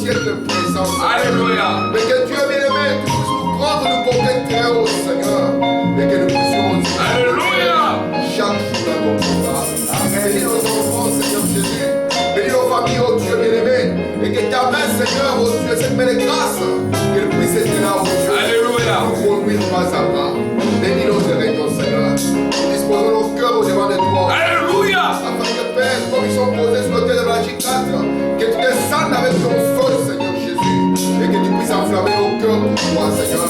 siècle présent. Alléluia. Mais que Dieu bien-aimé, tu puisses nous prendre, nous porter très haut, Seigneur. Et que nous puissions aussi. Alléluia. Chaque jour dans ton pouvoir. Bénis nos enfants, Seigneur Jésus. Bénis nos familles, oh Dieu bien-aimé. Et que ta main, Seigneur, oh Dieu, cette main de grâce, qu'elle puisse être là, oh Dieu. Alléluia. Nous conduire pas à pas. Bénis nos réunions, Seigneur. Disposons nos cœurs au devant de toi. Alléluia. Afin que Père, comme ils sont posés sur l'autel de la J4, que tu descendes avec ton feu, Seigneur Jésus, et que tu puisses enflammer nos cœurs pour toi, Seigneur.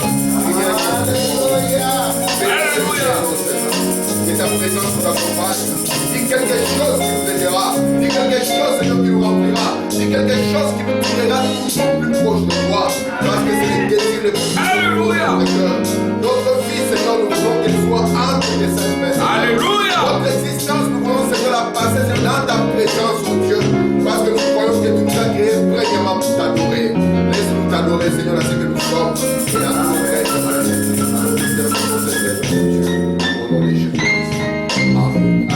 Alléluia. Que ta présence nous accompagne. Dis quelque chose qui nous aidera. Dis quelque chose, Seigneur, qui nous remplira. Dis quelque chose qui nous tournera toujours plus proche de toi. Parce que c'est le désir le plus. Alléluia. Notre vie, Seigneur, nous voulons qu'elle soit entre tes saintes mains. Alléluia. Notre existence, nous voulons, Seigneur, la passer dans ta présence, oh Dieu. Parce que nous croyons que tu nous as créés premièrement pour t'adorer. Laisse-nous t'adorer, Seigneur, à ce que nous sommes. Et à nous, Père, au nom de Jésus-Christ. Amen.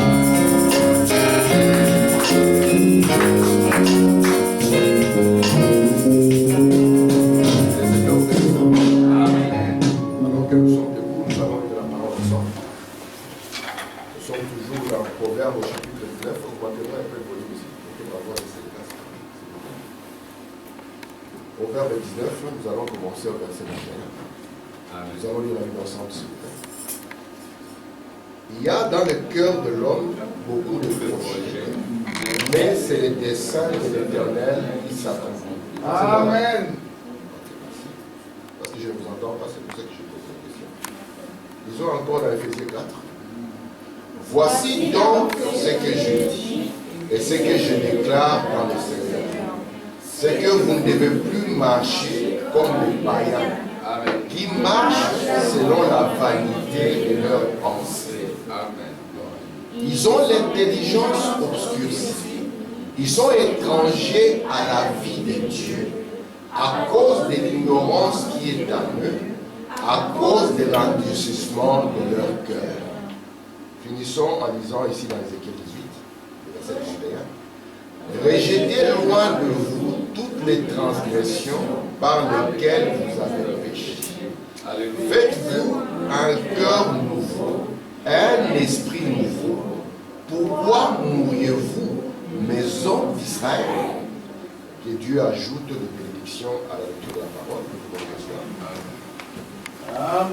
Alors que nous sommes debout, nous allons lire la parole ensemble. Nous sommes toujours dans Proverbe au chapitre 19. On va donner un peu de volume ici pour que la voix de cette classe. Proverbe 19, nous allons commencer au verset 21. Nous allons lire la Bible ensemble, s'il vous plaît. Il y a dans le cœur de l'homme beaucoup de projets, mais c'est le dessein de l'Éternel qui s'accomplit. Amen. Parce que je ne vous entends pas, c'est pour ça que je pose la question. Disons encore dans Éphésiens 4. Voici donc ce que je dis et ce que je déclare dans le Seigneur. C'est que vous ne devez plus marcher comme les païens qui marchent selon la vanité de leurs pensées. Ils ont l'intelligence obscurcie. Ils sont étrangers à la vie de Dieu à cause de l'ignorance qui est en eux, à cause de l'endurcissement de leur cœur. Finissons en lisant ici dans Ézéchiel 18, verset 31. Rejetez loin de vous toutes les transgressions par lesquelles vous avez péché. Faites-vous un cœur nouveau, un esprit nouveau. Pourquoi mourriez-vous, maison d'Israël? Que Dieu ajoute des bénédictions à la lecture de la parole.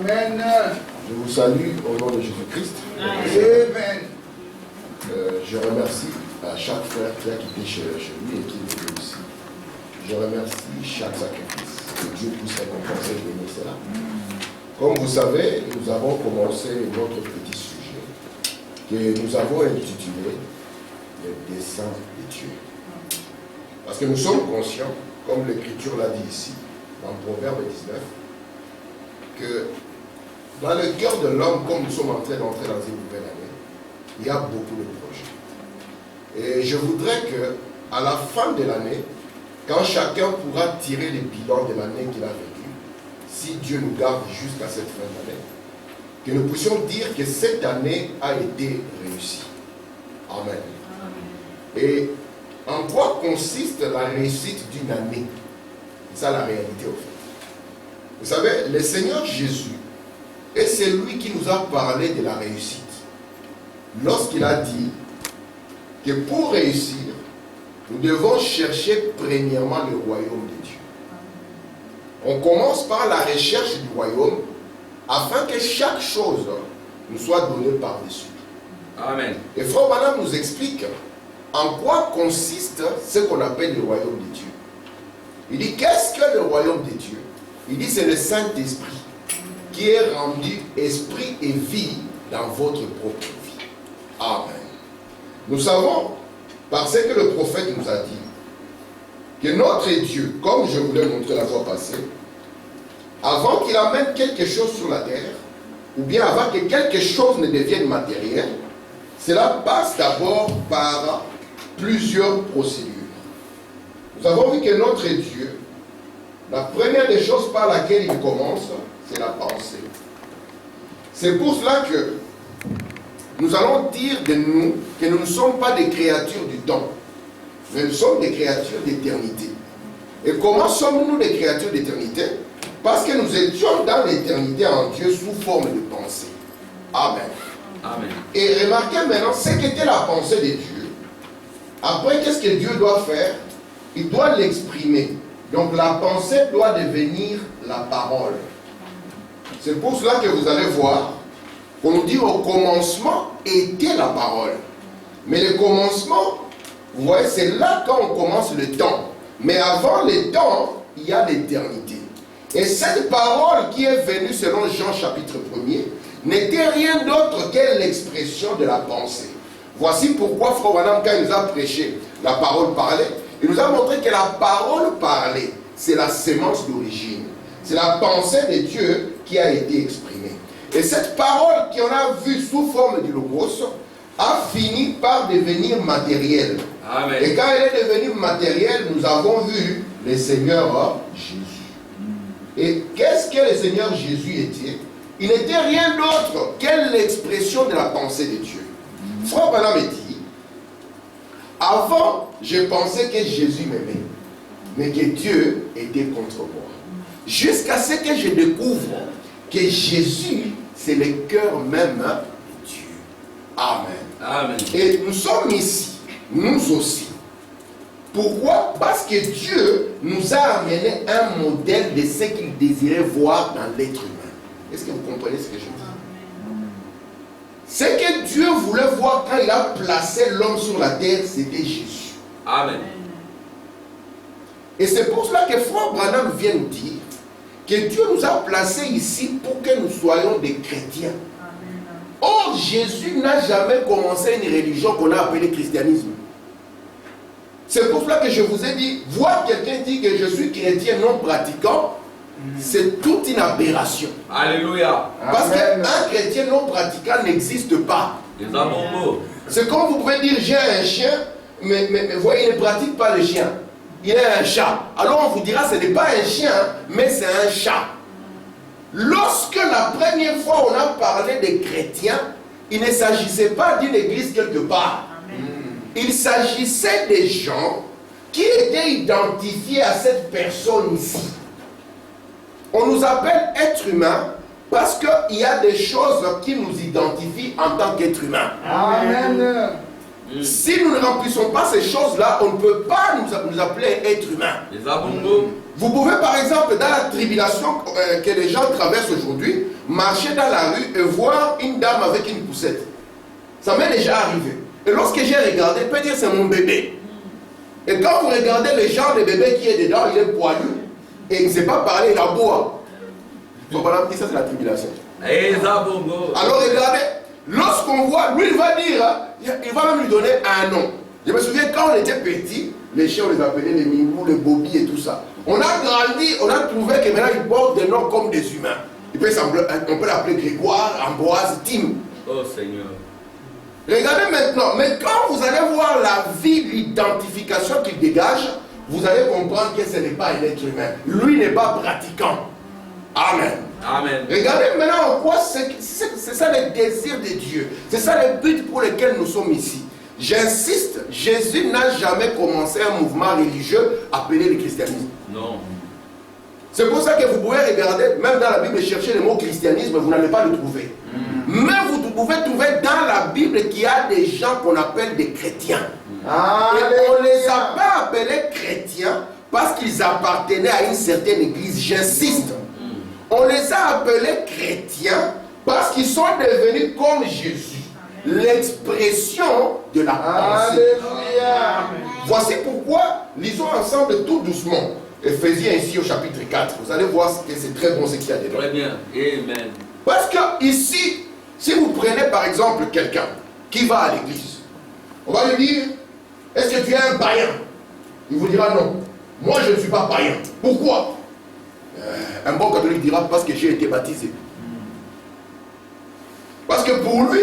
Amen. Je vous salue au nom de Jésus-Christ. Amen. Je remercie à chaque frère qui a quitté chez lui et qui est venu ici. Je remercie chaque sacrifice. Que Dieu puisse récompenser et bénir cela. Comme vous savez, nous avons commencé notre petit sujet que nous avons intitulé le dessein de Dieu. Parce que nous sommes conscients, comme l'Écriture l'a dit ici, dans Proverbe 19, que dans le cœur de l'homme, comme nous sommes en train d'entrer dans une nouvelle année, il y a beaucoup de projets. Et je voudrais que, à la fin de l'année, quand chacun pourra tirer les bilans de l'année qu'il a vécue, si Dieu nous garde jusqu'à cette fin d'année, que nous puissions dire que cette année a été réussie. Amen. Et en quoi consiste la réussite d'une année? C'est ça la réalité au fait. Vous savez, le Seigneur Jésus est celui qui nous a parlé de la réussite. Lorsqu'il a dit que pour réussir, nous devons chercher premièrement le royaume de Dieu. On commence par la recherche du royaume afin que chaque chose nous soit donnée par-dessus. Amen. Et Frère Branham nous explique en quoi consiste ce qu'on appelle le royaume de Dieu. Il dit, qu'est-ce que le royaume de Dieu? Il dit, c'est le Saint-Esprit qui est rendu esprit et vie dans votre propre vie. Amen. Nous savons, parce que le prophète nous a dit, que notre Dieu, comme je vous l'ai montré la fois passée, avant qu'il amène quelque chose sur la terre, ou bien avant que quelque chose ne devienne matériel, cela passe d'abord par plusieurs procédures. Nous avons vu que notre Dieu, la première des choses par laquelle il commence, c'est la pensée. C'est pour cela que nous allons dire de nous que nous ne sommes pas des créatures du temps, mais nous sommes des créatures d'éternité. Et comment sommes-nous des créatures d'éternité? Parce que nous étions dans l'éternité en Dieu sous forme de pensée. Amen. Amen. Et remarquez maintenant ce qu'était la pensée de Dieu. Après, qu'est-ce que Dieu doit faire? Il doit l'exprimer. Donc la pensée doit devenir la parole. C'est pour cela que vous allez voir qu'on nous dit au commencement était la parole. Mais le commencement, vous voyez, c'est là quand on commence le temps. Mais avant le temps, il y a l'éternité. Et cette parole qui est venue selon Jean chapitre 1er n'était rien d'autre que l'expression de la pensée. Voici pourquoi Frère Branham, quand il nous a prêché la parole parlée, il nous a montré que la parole parlée, c'est la sémence d'origine. C'est la pensée de Dieu qui a été exprimée. Et cette parole qu'on a vue sous forme du logos a fini par devenir matérielle. Amen. Et quand elle est devenue matérielle, nous avons vu le Seigneur Jésus. Et qu'est-ce que le Seigneur Jésus était? Il n'était rien d'autre que l'expression de la pensée de Dieu. Frère Branham dit, avant, je pensais que Jésus m'aimait, mais que Dieu était contre moi. Jusqu'à ce que je découvre que Jésus, c'est le cœur même de Dieu. Amen. Amen. Et nous sommes ici, nous aussi. Pourquoi? Parce que Dieu nous a amené un modèle de ce qu'il désirait voir dans l'être humain. Est-ce que vous comprenez ce que je dis? Ce que Dieu voulait voir quand il a placé l'homme sur la terre, c'était Jésus. Amen. Et c'est pour cela que Frère Branham vient nous dire que Dieu nous a placés ici pour que nous soyons des chrétiens. Or, Jésus n'a jamais commencé une religion qu'on a appelée christianisme. C'est pour cela que je vous ai dit, voir quelqu'un dire que je suis chrétien non pratiquant, c'est toute une aberration. Alléluia. Parce qu'un chrétien non pratiquant n'existe pas. Les abonnements. C'est comme vous pouvez dire, j'ai un chien, mais voyez, il ne pratique pas le chien. Il est un chat. Alors on vous dira, ce n'est pas un chien, mais c'est un chat. Lorsque la première fois on a parlé des chrétiens, il ne s'agissait pas d'une église quelque part. Il s'agissait des gens qui étaient identifiés à cette personne ici. On nous appelle être humain parce qu'il y a des choses qui nous identifient en tant qu'être humain. Amen. Si nous ne remplissons pas ces choses-là, on ne peut pas nous appeler être humain. Les abonnements. Vous pouvez par exemple, dans la tribulation que les gens traversent aujourd'hui, marcher dans la rue et voir une dame avec une poussette. Ça m'est déjà arrivé. Et lorsque j'ai regardé, je peux dire c'est mon bébé. Et quand vous regardez le genre de bébé qui est dedans, il est poilu. Et il ne sait pas parler, il aboie. Donc voilà, ça c'est la tribulation. Alors regardez, lorsqu'on voit, lui il va dire, il va même lui donner un nom. Je me souviens quand on était petit, les chiens on les appelait les mimous, les bobbies et tout ça. On a grandi, on a trouvé que maintenant ils portent des noms comme des humains. On peut l'appeler Grégoire, Ambroise, Tim. Oh Seigneur. Regardez maintenant, mais quand vous allez voir la vie, l'identification qu'il dégage, vous allez comprendre que ce n'est pas un être humain. Lui n'est pas pratiquant. Amen. Amen. Regardez maintenant en quoi c'est ça le désir de Dieu. C'est ça le but pour lequel nous sommes ici. J'insiste, Jésus n'a jamais commencé un mouvement religieux appelé le christianisme. Non. C'est pour ça que vous pouvez regarder, même dans la Bible, chercher le mot christianisme, vous n'allez pas le trouver. Mais vous pouvez trouver dans la Bible qu'il y a des gens qu'on appelle des chrétiens. Et on ne les a pas appelés chrétiens parce qu'ils appartenaient à une certaine église. J'insiste. On les a appelés chrétiens parce qu'ils sont devenus comme Jésus. L'expression de la pensée. Alléluia. Voici pourquoi, lisons ensemble tout doucement. Éphésiens ici au chapitre 4. Vous allez voir que c'est très bon ce qu'il y a dedans. Très bien. Amen. Parce que ici, si vous prenez par exemple quelqu'un qui va à l'église, on va lui dire, est-ce que tu es un païen? Il vous dira non. Moi je ne suis pas païen. Pourquoi? Un bon catholique dira parce que j'ai été baptisé. Parce que pour lui,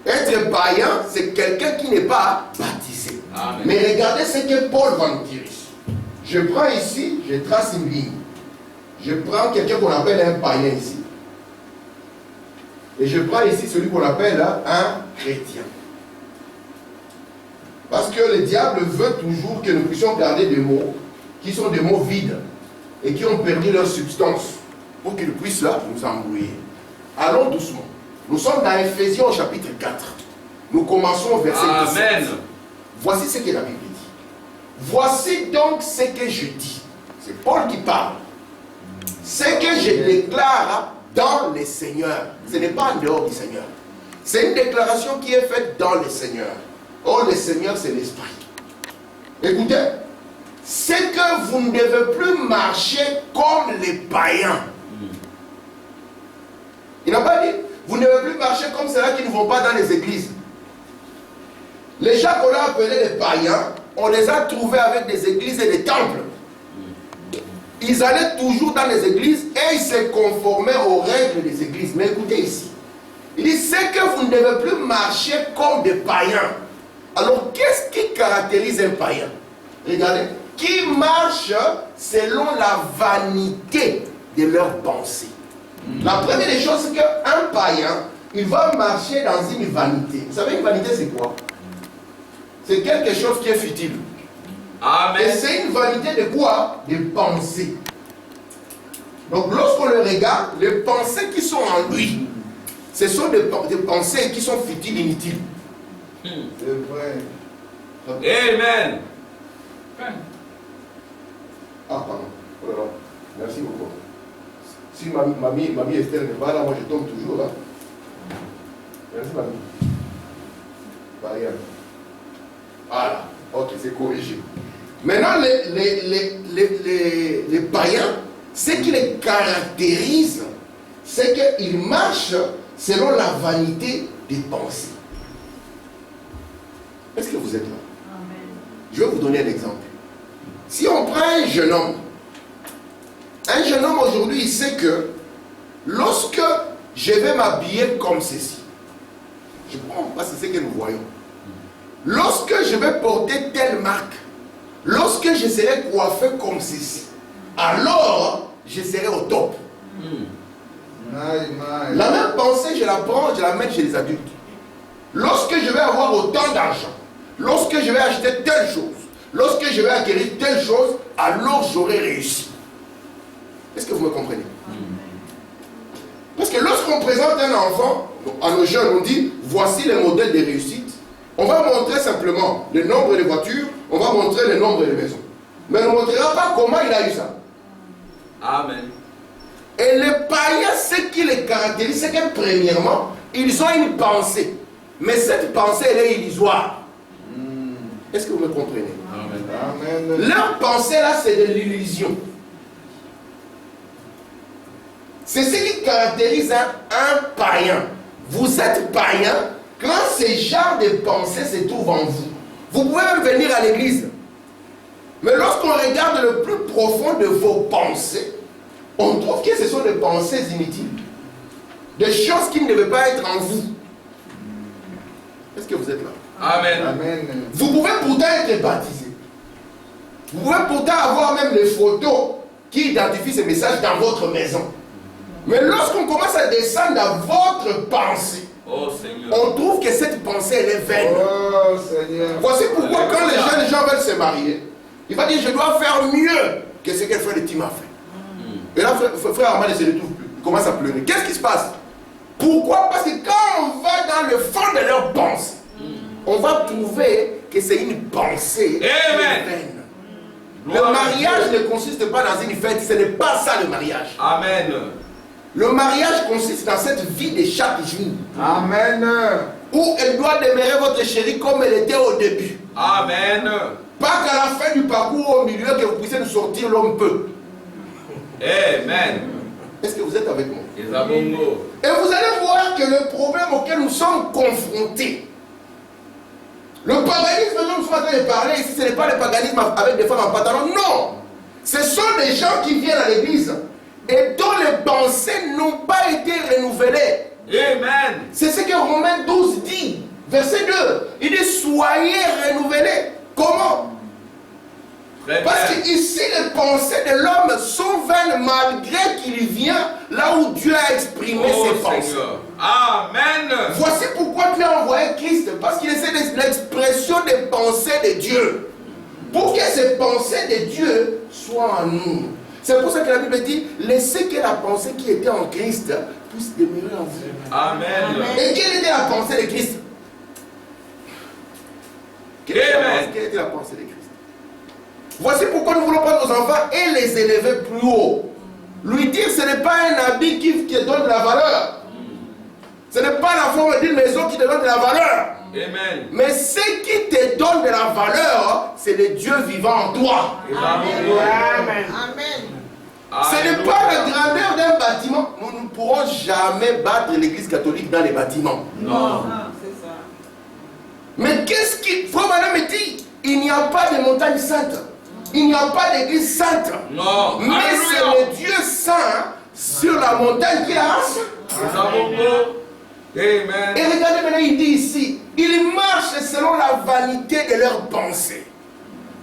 être païen, c'est quelqu'un qui n'est pas baptisé. Amen. Mais regardez ce que Paul va nous dire ici. Je prends ici, je trace une ligne. Je prends quelqu'un qu'on appelle un païen ici. Et je prends ici celui qu'on appelle un chrétien. Parce que le diable veut toujours que nous puissions garder des mots qui sont des mots vides et qui ont perdu leur substance pour qu'ils puissent là nous embrouiller. Allons doucement. Nous sommes dans Ephésiens au chapitre 4. Nous commençons au verset 17. Amen. Voici ce que la Bible dit. Voici donc ce que je dis. C'est Paul qui parle. Ce que je déclare dans le Seigneur. Ce n'est pas en dehors du Seigneur. C'est une déclaration qui est faite dans le Seigneur. Or, le Seigneur, c'est l'Esprit. Écoutez, c'est que vous ne devez plus marcher comme les païens. Il n'a pas dit, vous ne devez plus marcher comme ceux-là qui ne vont pas dans les églises. Les gens qu'on a appelés les païens, on les a trouvés avec des églises et des temples. Ils allaient toujours dans les églises et ils se conformaient aux règles des églises. Mais écoutez ici, il dit, c'est que vous ne devez plus marcher comme des païens. Alors, qu'est-ce qui caractérise un païen? Regardez, qui marche selon la vanité de leurs pensées. La première des choses, c'est qu'un païen, il va marcher dans une vanité. Vous savez, une vanité, c'est quoi? C'est quelque chose qui est futile. Amen. Et c'est une vanité de quoi? De pensées. Donc, lorsqu'on le regarde, les pensées qui sont en lui, ce sont des pensées qui sont futiles, inutiles. C'est vrai. Amen. Ah, pardon. Oh là là. Merci beaucoup. Si mamie Esther n'est pas là, moi je tombe toujours là. Merci mamie. Pas rien. Voilà. Ok, c'est corrigé. Maintenant, les païens, ce qui les caractérise, c'est qu'ils marchent selon la vanité des pensées. Est-ce que vous êtes là? Amen. Je vais vous donner un exemple. Si on prend un jeune homme aujourd'hui, il sait que lorsque je vais m'habiller comme ceci, je prends parce que c'est ce que nous voyons. Lorsque je vais porter telle marque, lorsque je serai coiffé comme ceci, alors je serai au top. La même pensée, je la prends, je la mets chez les adultes. Lorsque je vais avoir autant d'argent, lorsque je vais acheter telle chose, lorsque je vais acquérir telle chose, alors j'aurai réussi. Est-ce que vous me comprenez? Parce que lorsqu'on présente un enfant à nos jeunes, on dit voici les modèles de réussite. On va montrer simplement le nombre de voitures, on va montrer le nombre de maisons. Mais on ne montrera pas comment il a eu ça. Amen. Et les païens, ce qui les caractérise, c'est que premièrement, ils ont une pensée. Mais cette pensée, elle est illusoire. Est-ce que vous me comprenez? Amen. Amen. Leur pensée là, c'est de l'illusion. C'est ce qui caractérise un païen. Vous êtes païen quand ce genre de pensée se trouve en vous. Vous pouvez même venir à l'église. Mais lorsqu'on regarde le plus profond de vos pensées, on trouve que ce sont des pensées inutiles. Des choses qui ne devaient pas être en vous. Est-ce que vous êtes là? Amen. Amen. Vous pouvez pourtant être baptisé. Vous pouvez pourtant avoir même les photos qui identifient ces messages dans votre maison. Mais lorsqu'on commence à descendre dans votre pensée, Oh Seigneur. on trouve que cette pensée elle est vaine. Oh Seigneur. Voici pourquoi quand les jeunes gens veulent se marier, il va dire je dois faire mieux que ce que frère de Tim a fait. Et là frère Armand ne se retrouve plus. Il commence à pleurer. Qu'est-ce qui se passe? Pourquoi? Parce que quand on va dans le fond de leur pensée, on va trouver que c'est une pensée Amen. vaine. Le Gloire à mariage Dieu. ne consiste pas dans une fête, ce n'est pas ça le mariage. Amen. Le mariage consiste dans cette vie de chaque jour, Amen. où elle doit demeurer votre chérie comme elle était au début. Amen. Pas qu'à la fin du parcours, au milieu, que vous puissiez nous sortir l'homme peu. Amen. Est-ce que vous êtes avec moi? Isabongo. Et vous allez voir que le problème auquel nous sommes confrontés, le paganisme dont nous sommes en train de parler ici, ce n'est pas le paganisme avec des femmes en pantalon, non. Ce sont des gens qui viennent à l'église et dont les pensées n'ont pas été renouvelées. Amen. C'est ce que Romains 12 dit, verset 2. Il dit soyez renouvelés. Comment? Très Parce bien. qu'ici les pensées de l'homme sont vaines malgré qu'il vient là où Dieu a exprimé Oh ses pensées. Seigneur. Amen. Voici pourquoi Dieu a envoyé Christ, parce qu'il essaie de l'expression des pensées de Dieu. Pour que ces pensées de Dieu soit en nous. C'est pour ça que la Bible dit, laissez que la pensée qui était en Christ puisse demeurer en vous. Amen. Et quelle était la pensée de Christ? Quelle était la pensée de Christ? Voici pourquoi nous voulons prendre nos enfants et les élever plus haut. Lui dire, ce n'est pas un habit qui te donne de la valeur. Ce n'est pas la forme d'une maison qui te donne de la valeur. Amen. Mais ce qui te donne de la valeur, c'est le Dieu vivant en toi. Amen. Ce n'est pas la grandeur d'un bâtiment. Nous ne pourrons jamais battre l'église catholique dans les bâtiments. Non. C'est ça. Mais qu'est-ce qui... Frère Madame me dit, il n'y a pas de montagne sainte. Il n'y a pas d'église sainte. Non. Mais c'est le Dieu saint sur la montagne qui a saint. Nous avons beau. Amen. Et regardez maintenant, il dit ici, ils marchent selon la vanité de leurs pensées.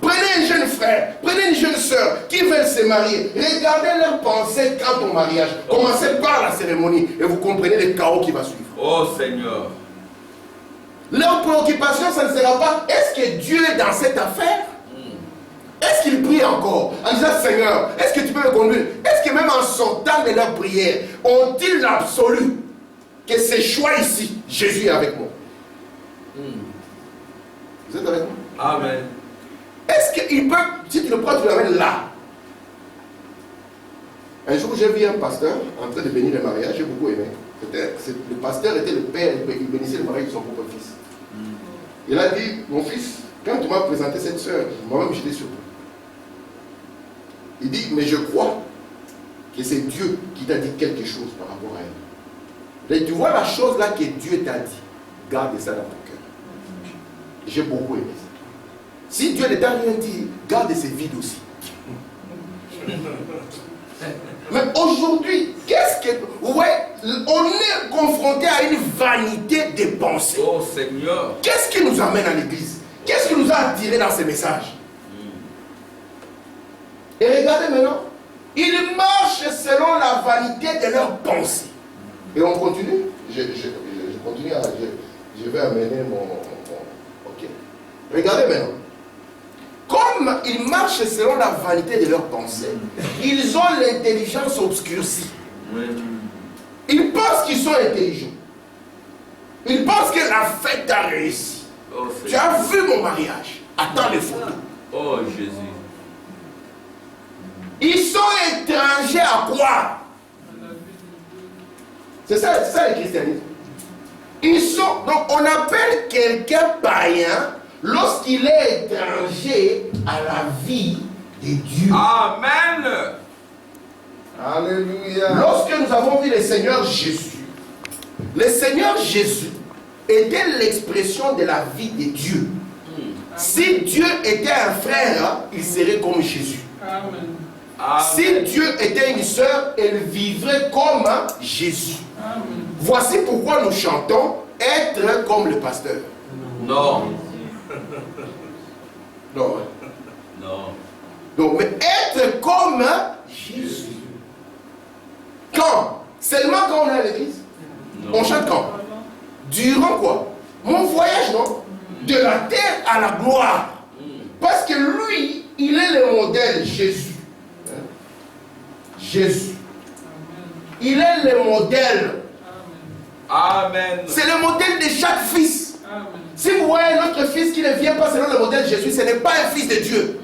Prenez un jeune frère, prenez une jeune soeur qui veulent se marier. Regardez leurs pensées quant au mariage. Commencez par la cérémonie et vous comprenez le chaos qui va suivre. Oh Seigneur. Leur préoccupation, ça ne sera pas est-ce que Dieu est dans cette affaire? Est-ce qu'ils prient encore en disant Seigneur, est-ce que tu peux me conduire? Est-ce que même en sortant de leur prière, ont-ils l'absolu que ces choix ici, Jésus est avec moi? Vous êtes avec moi? Amen. Est-ce qu'il peut, si tu le prends, tu l'amènes là? Un jour, j'ai vu un pasteur en train de bénir le mariage, j'ai beaucoup aimé. Le pasteur était le père, il bénissait le mariage de son propre fils. Il a dit, mon fils, quand tu m'as présenté cette soeur, moi-même j'étais surpris. Il dit, mais je crois que c'est Dieu qui t'a dit quelque chose par rapport à elle. Et tu vois la chose là que Dieu t'a dit, garde ça dans ton cœur. J'ai beaucoup aimé ça. Si Dieu ne t'a rien dit, garde ses vides aussi. Mais aujourd'hui, qu'est-ce que... Ouais, on est confronté à une vanité des pensées. Oh Seigneur. Qu'est-ce qui nous amène à l'église? Qu'est-ce qui nous a attirés dans ces messages? Et regardez maintenant, ils marchent selon la vanité de leurs pensées. Et on continue. Je continue à... Je vais amener mon... Ok. Regardez maintenant. Comme ils marchent selon la vanité de leurs pensées, ils ont l'intelligence obscurcie. Ils pensent qu'ils sont intelligents. Ils pensent que la fête a réussi. Oh, tu as vu mon mariage? Attends les photos. Oh Jésus. Ils sont étrangers à quoi? C'est ça le christianisme. Ils sont, donc on appelle quelqu'un païen lorsqu'il est étranger à la vie de Dieu. Amen. Alléluia. Lorsque nous avons vu le Seigneur Jésus, le Seigneur Jésus était l'expression de la vie de Dieu. Si Dieu était un frère, il serait comme Jésus. Amen. Si Dieu était une sœur, elle vivrait comme Jésus. Amen. Voici pourquoi nous chantons être comme le pasteur. Non. Non. Non. Donc, mais être comme Jésus. Quand? Seulement quand on est à l'église? On chante quand? Durant quoi? Mon voyage, non? De la terre à la gloire. Parce que lui, il est le modèle Jésus. Jésus. Il est le modèle. Amen. C'est le modèle de chaque fils. Amen. Si vous voyez notre fils qui ne vient pas selon le modèle Jésus, ce n'est pas un fils de Dieu.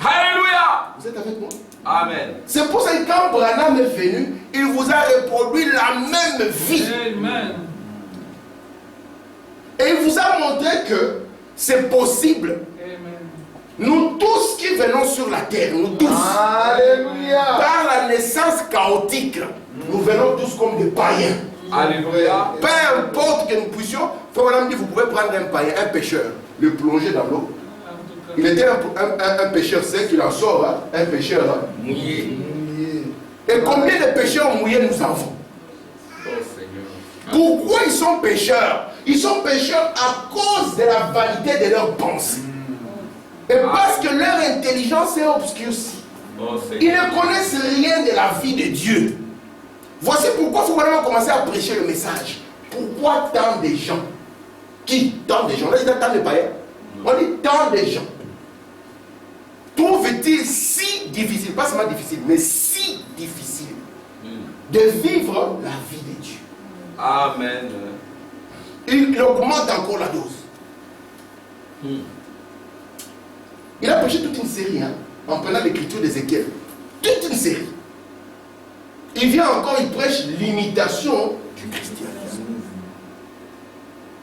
Alléluia. Vous êtes avec moi? Amen. C'est pour ça que quand Branham est venu, il vous a reproduit la même vie. Amen. Et il vous a montré que c'est possible. Amen. Nous tous qui venons sur la terre, nous tous, Alléluia. par la naissance chaotique, nous venons tous comme des païens. Alléluia. Peu importe que nous puissions, frère Madame dit, vous pouvez prendre un païen, un pécheur, le plonger dans l'eau. Il était un pécheur sec, il en sort, hein, un pécheur. Hein. Mouillé. Et combien de pécheurs mouillés nous avons? Oh Seigneur. Pourquoi ils sont pécheurs? Ils sont pécheurs à cause de la vanité de leurs pensées. Et parce que leur intelligence est obscurcie. Oh Ils Seigneur. ne connaissent rien de la vie de Dieu. Voici pourquoi il faut vraiment commencer à prêcher le message. Pourquoi tant de gens? Qui? Tant de gens. On dit tant de païens. On dit tant de gens. Trouvent est-il si difficile, pas seulement difficile, mais si difficile de vivre la vie de Dieu? Amen. Il augmente encore la dose. Il a prêché toute une série, en prenant l'écriture d'Ézéchiel. Toute une série. Il vient encore, il prêche l'imitation du christianisme.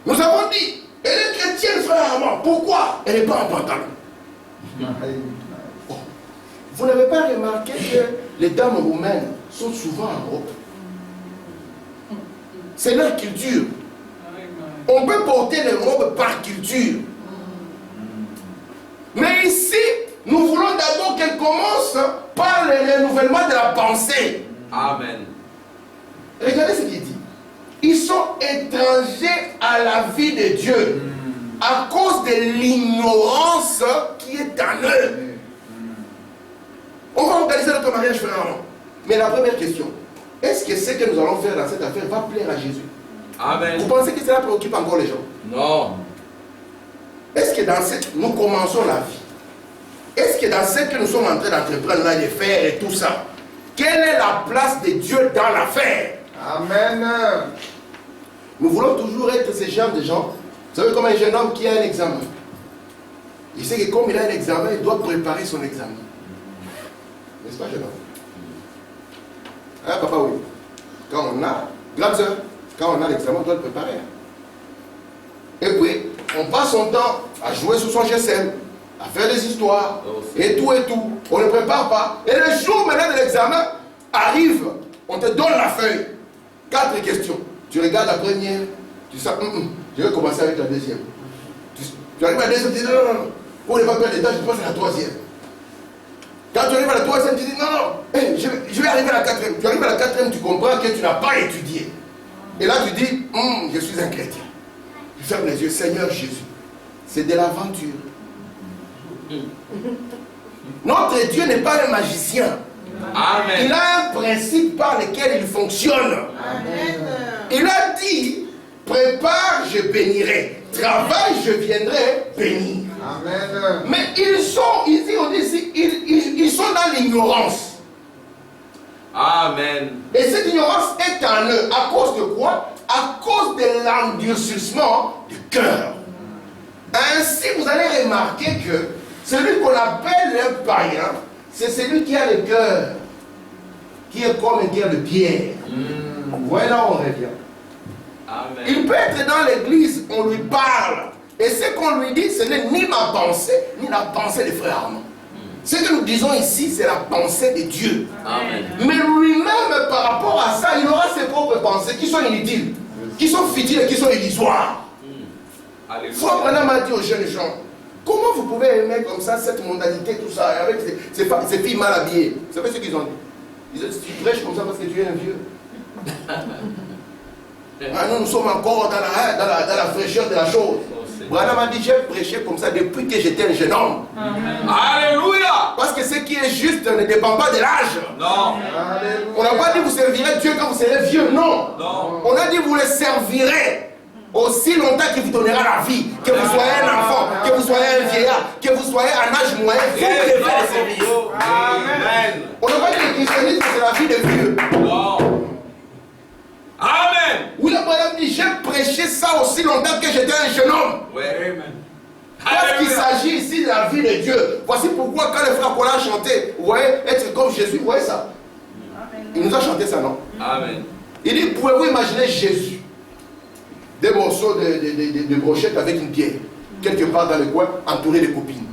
Nous avons dit, elle est chrétienne, frère Armand. Pourquoi elle n'est pas en pantalon? Oh. Vous n'avez pas remarqué que les dames roumaines sont souvent en robe? C'est leur culture. On peut porter les robes par culture. Mais ici, nous voulons d'abord qu'elle commence par le renouvellement de la pensée. Amen. Regardez ce qu'il dit. Ils sont étrangers à la vie de Dieu à cause de l'ignorance qui est en eux. On va organiser notre mariage, frère. Mais la première question, est-ce que ce que nous allons faire dans cette affaire va plaire à Jésus? Amen. Vous pensez que cela préoccupe encore les gens? Non. Est-ce que dans cette... Nous commençons la vie. Est-ce que dans ce que nous sommes en train d'entreprendre là, de faire et tout ça, quelle est la place de Dieu dans l'affaire? Amen. Nous voulons toujours être ce genre de gens. Vous savez, comme un jeune homme qui a un examen. Il sait que comme il a un examen, il doit préparer son examen. N'est-ce pas, jeune homme? Ah, papa, oui. Quand on a, grande soeur, quand on a l'examen, on doit le préparer. Et puis, on passe son temps à jouer sur son GSM, à faire des histoires, et tout et tout. On ne prépare pas. Et le jour maintenant de l'examen arrive, on te donne la feuille. 4 questions. Tu regardes la première, tu sens, je vais commencer avec la deuxième. Tu arrives à la deuxième, tu dis non. Pour ne pas perdre de temps, je passe à la troisième. Quand tu arrives à la troisième, tu dis non. Je vais arriver à la quatrième. Tu arrives à la quatrième, tu comprends que tu n'as pas étudié. Et là, tu dis, je suis un chrétien. Tu fermes les yeux, Seigneur Jésus. C'est de l'aventure. Notre Dieu n'est pas un magicien. Amen. Il a un principe par lequel il fonctionne. Amen. Il a dit, prépare, je bénirai. Travaille, je viendrai bénir. Amen. Mais ils sont, ici on dit ici, ils sont dans l'ignorance. Amen. Et cette ignorance est en eux. À cause de quoi? À cause de l'endurcissement du cœur. Ainsi, vous allez remarquer que celui qu'on appelle un païen, c'est celui qui a le cœur, qui est comme un cœur de pierre. Voilà, on revient. Amen. Il peut être dans l'église, on lui parle. Et ce qu'on lui dit, ce n'est ni ma pensée, ni la pensée des frères Armand. Ce que nous disons ici, c'est la pensée de Dieu. Amen. Mais lui-même, par rapport à ça, il aura ses propres pensées qui sont inutiles, qui sont futiles et qui sont illusoires. Frère Branham a dit aux jeunes gens, comment vous pouvez aimer comme ça cette mondanité, tout ça, avec ces filles mal habillées? Vous savez ce qu'ils ont dit? Ils ont dit, tu prêches comme ça parce que tu es un vieux. Nous sommes encore dans la fraîcheur de la chose. Branham a dit, j'ai prêché comme ça depuis que j'étais un jeune homme. Alléluia. Parce que ce qui est juste ne dépend pas de l'âge. Non. On n'a pas dit vous servirez Dieu quand vous serez vieux, non. Non. On a dit vous le servirez aussi longtemps qu'il vous donnera la vie. Que vous soyez un enfant, que vous soyez un vieillard, que vous soyez un âge moyen, vous devez le servir. Amen. On n'a pas dit que le christianisme c'est la vie de vieux. Non. Amen. William Branham dit j'ai prêché ça aussi longtemps que j'étais un jeune homme. Oui. Parce qu'il s'agit ici de la vie de Dieu. Voici pourquoi quand le frère Paul a chanté, vous voyez, être comme Jésus, vous voyez ça? Il nous a chanté ça, non? Amen. Il dit, pouvez-vous imaginer Jésus? Des morceaux de brochettes avec une pierre, quelque part dans le coin, entouré de copines.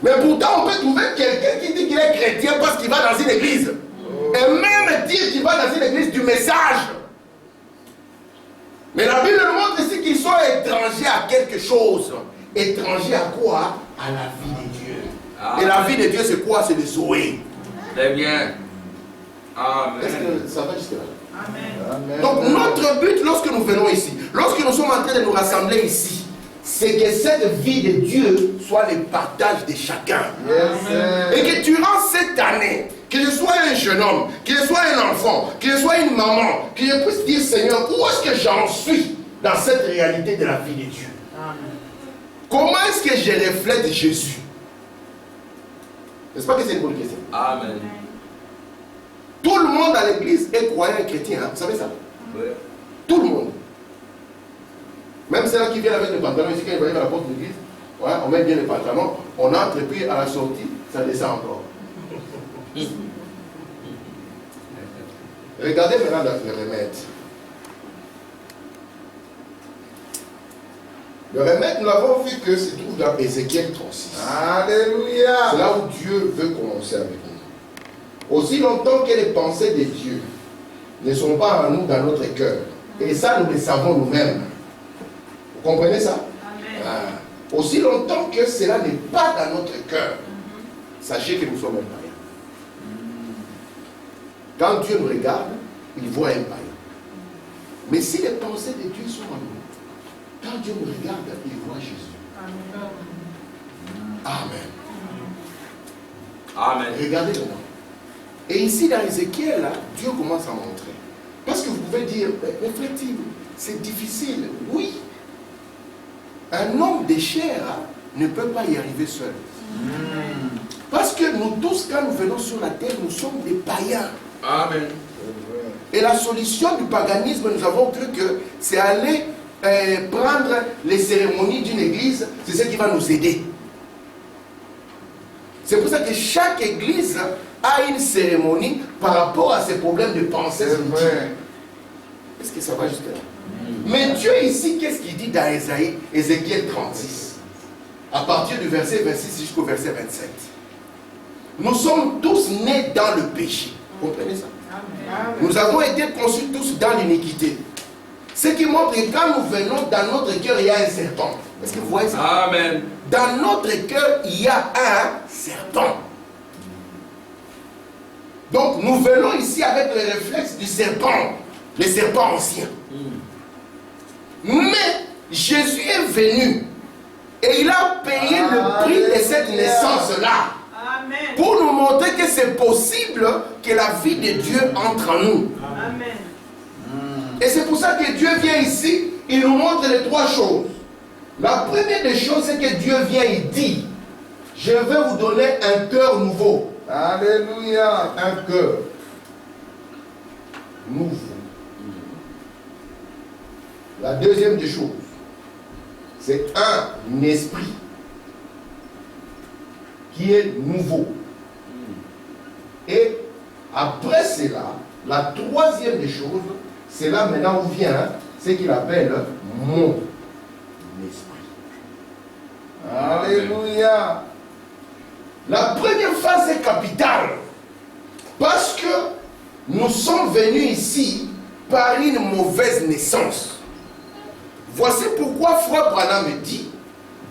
Mais pourtant, on peut trouver quelqu'un qui dit qu'il est chrétien parce qu'il va dans une église. Et même dire qu'il va dans une église du message. Mais la Bible nous montre ici qu'ils sont étrangers à quelque chose. Étrangers à quoi? À la vie de Dieu. Amen. Et la vie de Dieu, c'est quoi? C'est le Zoé. Très bien. Amen. Est-ce que ça va jusque-là? Amen. Donc notre but lorsque nous venons ici, lorsque nous sommes en train de nous rassembler ici, c'est que cette vie de Dieu soit le partage de chacun. Et que durant cette année, que je sois un jeune homme, que je sois un enfant, que je sois une maman, que je puisse dire Seigneur, où est-ce que j'en suis dans cette réalité de la vie de Dieu? Comment est-ce que je reflète Jésus? N'est-ce pas que c'est une bonne question? Amen. Tout le monde à l'église est croyant et chrétien, hein? Vous savez ça? Oui. Tout le monde. Même ceux-là qui viennent avec les pantalons ici, quand ils arrivent à la porte de l'église, ouais, on met bien les pantalons, on entre et puis à la sortie, ça descend encore. Regardez maintenant le remède. Le remède, nous l'avons vu que se trouve dans Ézéchiel 36. Alléluia. C'est là où Dieu veut commencer avec nous. Aussi longtemps que les pensées de Dieu ne sont pas en nous, dans notre cœur. Et ça, nous le savons nous-mêmes. Vous comprenez ça? Amen. Ah. Aussi longtemps que cela n'est pas dans notre cœur, sachez que nous sommes un païen. Quand Dieu nous regarde, il voit un païen. Mais si les pensées de Dieu sont en nous, quand Dieu nous regarde, il voit Jésus. Amen. Amen. Regardez maintenant. Et ici, dans Ézéchiel, là, Dieu commence à montrer. Parce que vous pouvez dire, mais frère-t-il, c'est difficile. Oui. Un homme de chair ne peut pas y arriver seul. Parce que nous tous, quand nous venons sur la terre, nous sommes des païens. Amen. Et la solution du paganisme, nous avons cru que c'est aller prendre les cérémonies d'une église, c'est ce qui va nous aider. C'est pour ça que chaque église a une cérémonie par rapport à ses problèmes de pensée. Est-ce que ça va jusque là? Mais Dieu ici, qu'est-ce qu'il dit dans Ézéchiel 36? À partir du verset 26 jusqu'au verset 27. Nous sommes tous nés dans le péché. Vous comprenez ça? Amen. Nous avons été conçus tous dans l'iniquité. Ce qui montre que quand nous venons, dans notre cœur, il y a un serpent. Est-ce que vous voyez ça? Amen. Dans notre cœur, il y a un serpent. Donc, nous venons ici avec le réflexe du serpent, le serpent ancien. Mais Jésus est venu et il a payé le prix de cette naissance-là Amen. pour nous montrer que c'est possible que la vie de Dieu entre en nous. Amen. Et c'est pour ça que Dieu vient ici, il nous montre les trois choses. La première des choses, c'est que Dieu vient, il dit, je vais vous donner un cœur nouveau. Alléluia. Un cœur nouveau. La deuxième des choses, c'est un esprit qui est nouveau. Et après cela, la troisième des choses, c'est là maintenant où vient ce qu'il appelle mon esprit. Alléluia. La première phase est capitale. Parce que nous sommes venus ici par une mauvaise naissance. Voici pourquoi Frère Branham me dit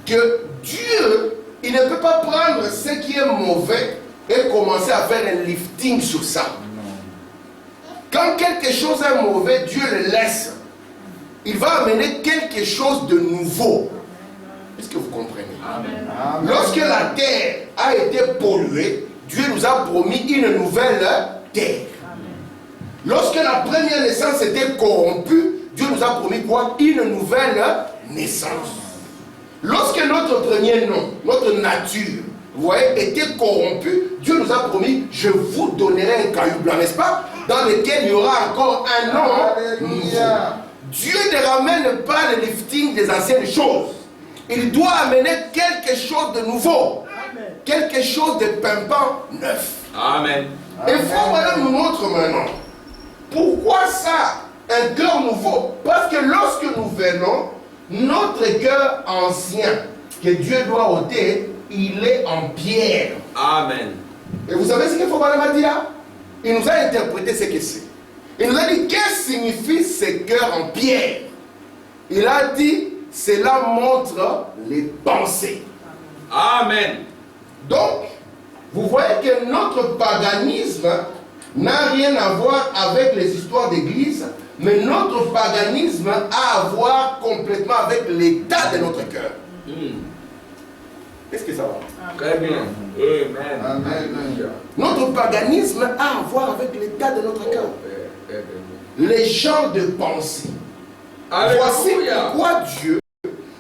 que Dieu, il ne peut pas prendre ce qui est mauvais et commencer à faire un lifting sur ça. Quand quelque chose est mauvais, Dieu le laisse. Il va amener quelque chose de nouveau. Est-ce que vous comprenez? Amen. Amen. Lorsque la terre a été polluée, Dieu nous a promis une nouvelle terre. Lorsque la première naissance était corrompue, Dieu nous a promis quoi? Une nouvelle naissance. Lorsque notre premier nom, notre nature, vous voyez, était corrompue, Dieu nous a promis, je vous donnerai un caillou blanc, n'est-ce pas? Dans lequel il y aura encore un nom nouveau. Alléluia. Dieu ne ramène pas le lifting des anciennes choses. Il doit amener quelque chose de nouveau. Quelque chose de pimpant neuf. Amen. Et frère Madame nous montre maintenant. Pourquoi ça? Un cœur nouveau. Parce que lorsque nous venons, notre cœur ancien, que Dieu doit ôter, il est en pierre. Amen. Et vous savez ce que frère Madame a dit là? Il nous a interprété ce que c'est. Il nous a dit, qu'est-ce que signifie ce cœur en pierre? Il a dit, cela montre les pensées. Amen. Donc, vous voyez que notre paganisme n'a rien à voir avec les histoires d'église, mais notre paganisme a à voir complètement avec l'état de notre cœur. Est-ce que ça va? Très bien. Amen. Amen. Notre paganisme a à voir avec l'état de notre cœur. Les genres de pensée. Voici Alléluia. pourquoi Dieu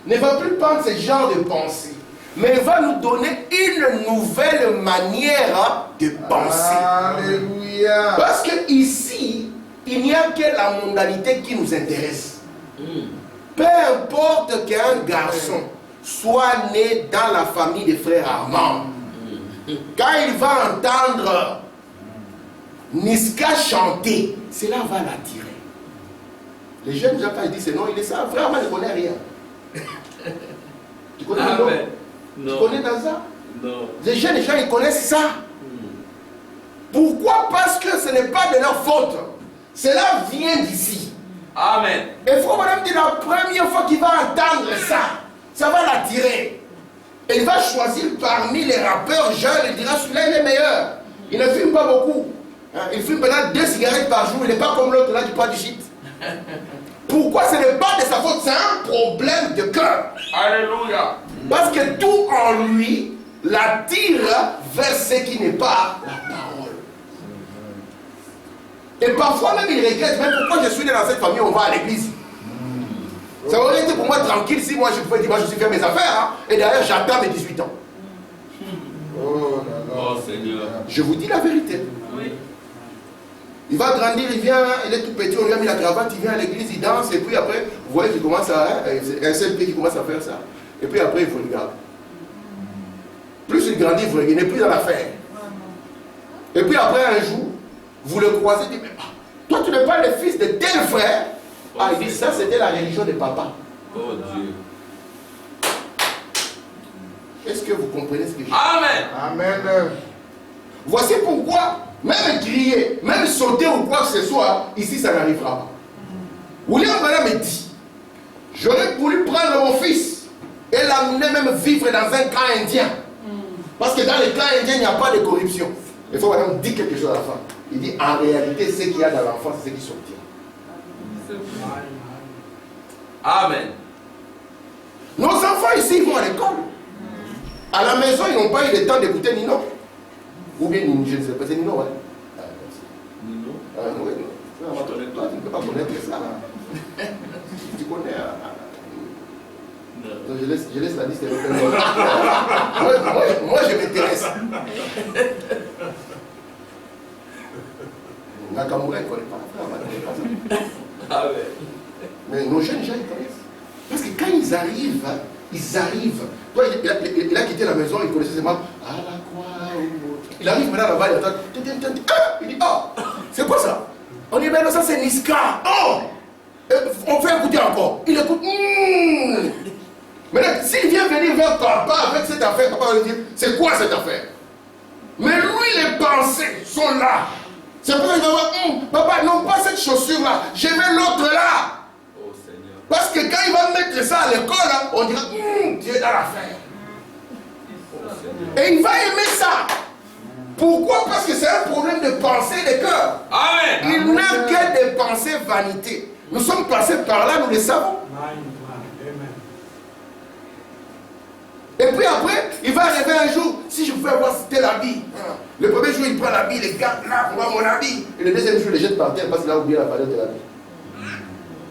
ne va plus prendre ce genre de pensée. mais il va nous donner une nouvelle manière de penser. Alléluia. Parce que ici, il n'y a que la mondialité qui nous intéresse. Peu importe qu'un garçon soit né dans la famille des frères Armand, quand il va entendre Niska chanter, cela va l'attirer. Les jeunes, j'entends, ils disent c'est non, il est ça, frère Armand ne connaît rien. Tu connais le nom? Non. Tu connais Naza? Non. Les jeunes, ils connaissent ça. Pourquoi? Parce que ce n'est pas de leur faute. Cela vient d'ici. Amen. Et frère madame dit la première fois qu'il va entendre ça, ça va l'attirer. Et il va choisir parmi les rappeurs jeunes, il dira celui-là il est meilleur. Il ne fume pas beaucoup. Il fume maintenant 2 cigarettes par jour, il n'est pas comme l'autre là qui prend du shit. Pourquoi? Ce n'est pas de sa faute, c'est un problème de cœur. Alléluia. Parce que tout en lui l'attire vers ce qui n'est pas la parole. Et parfois même il regrette, même pourquoi je suis né dans cette famille, on va à l'église. Ça aurait été pour moi tranquille si moi je pouvais dire, moi je suis faire mes affaires, hein, et derrière j'attends mes 18 ans. Oh là là. Oh Seigneur. Je vous dis la vérité. Oui. Il va grandir, il vient, il est tout petit, on lui a mis la cravate, il vient à l'église, il danse, et puis après, vous voyez qu'il commence à, c'est un seul qui commence à faire ça. Et puis après, il faut regarder. Plus il grandit, il n'est plus dans l'affaire. Et puis après, un jour, vous le croisez, il dit, mais toi tu n'es pas le fils de tel frère. Ah, il dit, ça c'était la religion de papa. Oh Dieu. Est-ce que vous comprenez ce que je dis? Amen. Amen. Voici pourquoi, même crier, même sauter ou quoi que ce soit, ici ça n'arrivera pas. William Branham me dit, j'aurais voulu prendre mon fils et l'amener même vivre dans un camp indien. Parce que dans les camps indiens, il n'y a pas de corruption. Il faut vraiment dire quelque chose à la fin. Il dit, en réalité, ce qu'il y a dans l'enfant, c'est ce qui sortira. Amen. Nos enfants ici, ils vont à l'école. À la maison, ils n'ont pas eu le temps d'écouter Nino. Ou bien, je ne sais pas, c'est Nino, ouais. Nino. Oui, non. Toi, tu ne peux pas connaître ça. Tu connais. Non. Donc, je laisse la liste. Moi, je m'intéresse. Nakamura, il ne connaît pas. Amen. Mais nos jeunes gens, ils connaissent. Parce que quand ils arrivent. Toi, il a quitté la maison, il connaissait seulement à la croix. Il arrive maintenant là-bas, il entend. Il dit, oh, c'est quoi ça? On dit, mais non, ça c'est Niska. Oh, on fait écouter encore. Il écoute. Maintenant, s'il vient venir vers papa avec cette affaire, papa va lui dire, c'est quoi cette affaire? Mais lui, les pensées sont là. C'est pour ça qu'il va voir, papa, non pas cette chaussure-là, je veux l'autre là. Oh Seigneur. Parce que quand il va mettre ça à l'école, on dira, tu es dans l'affaire. Oh Seigneur. Et il va aimer ça. Pourquoi? Parce que c'est un problème de pensée de cœur. Amen. Il n'a que des pensées vanité. Nous sommes passés par là, nous le savons. Et puis après, il va arriver un jour, si je pouvais avoir tel habit. Le premier jour, il prend l'habit, il garde là pour voir mon habit. Et le deuxième jour, il le jette par terre parce qu'il a oublié la valeur de l'habit.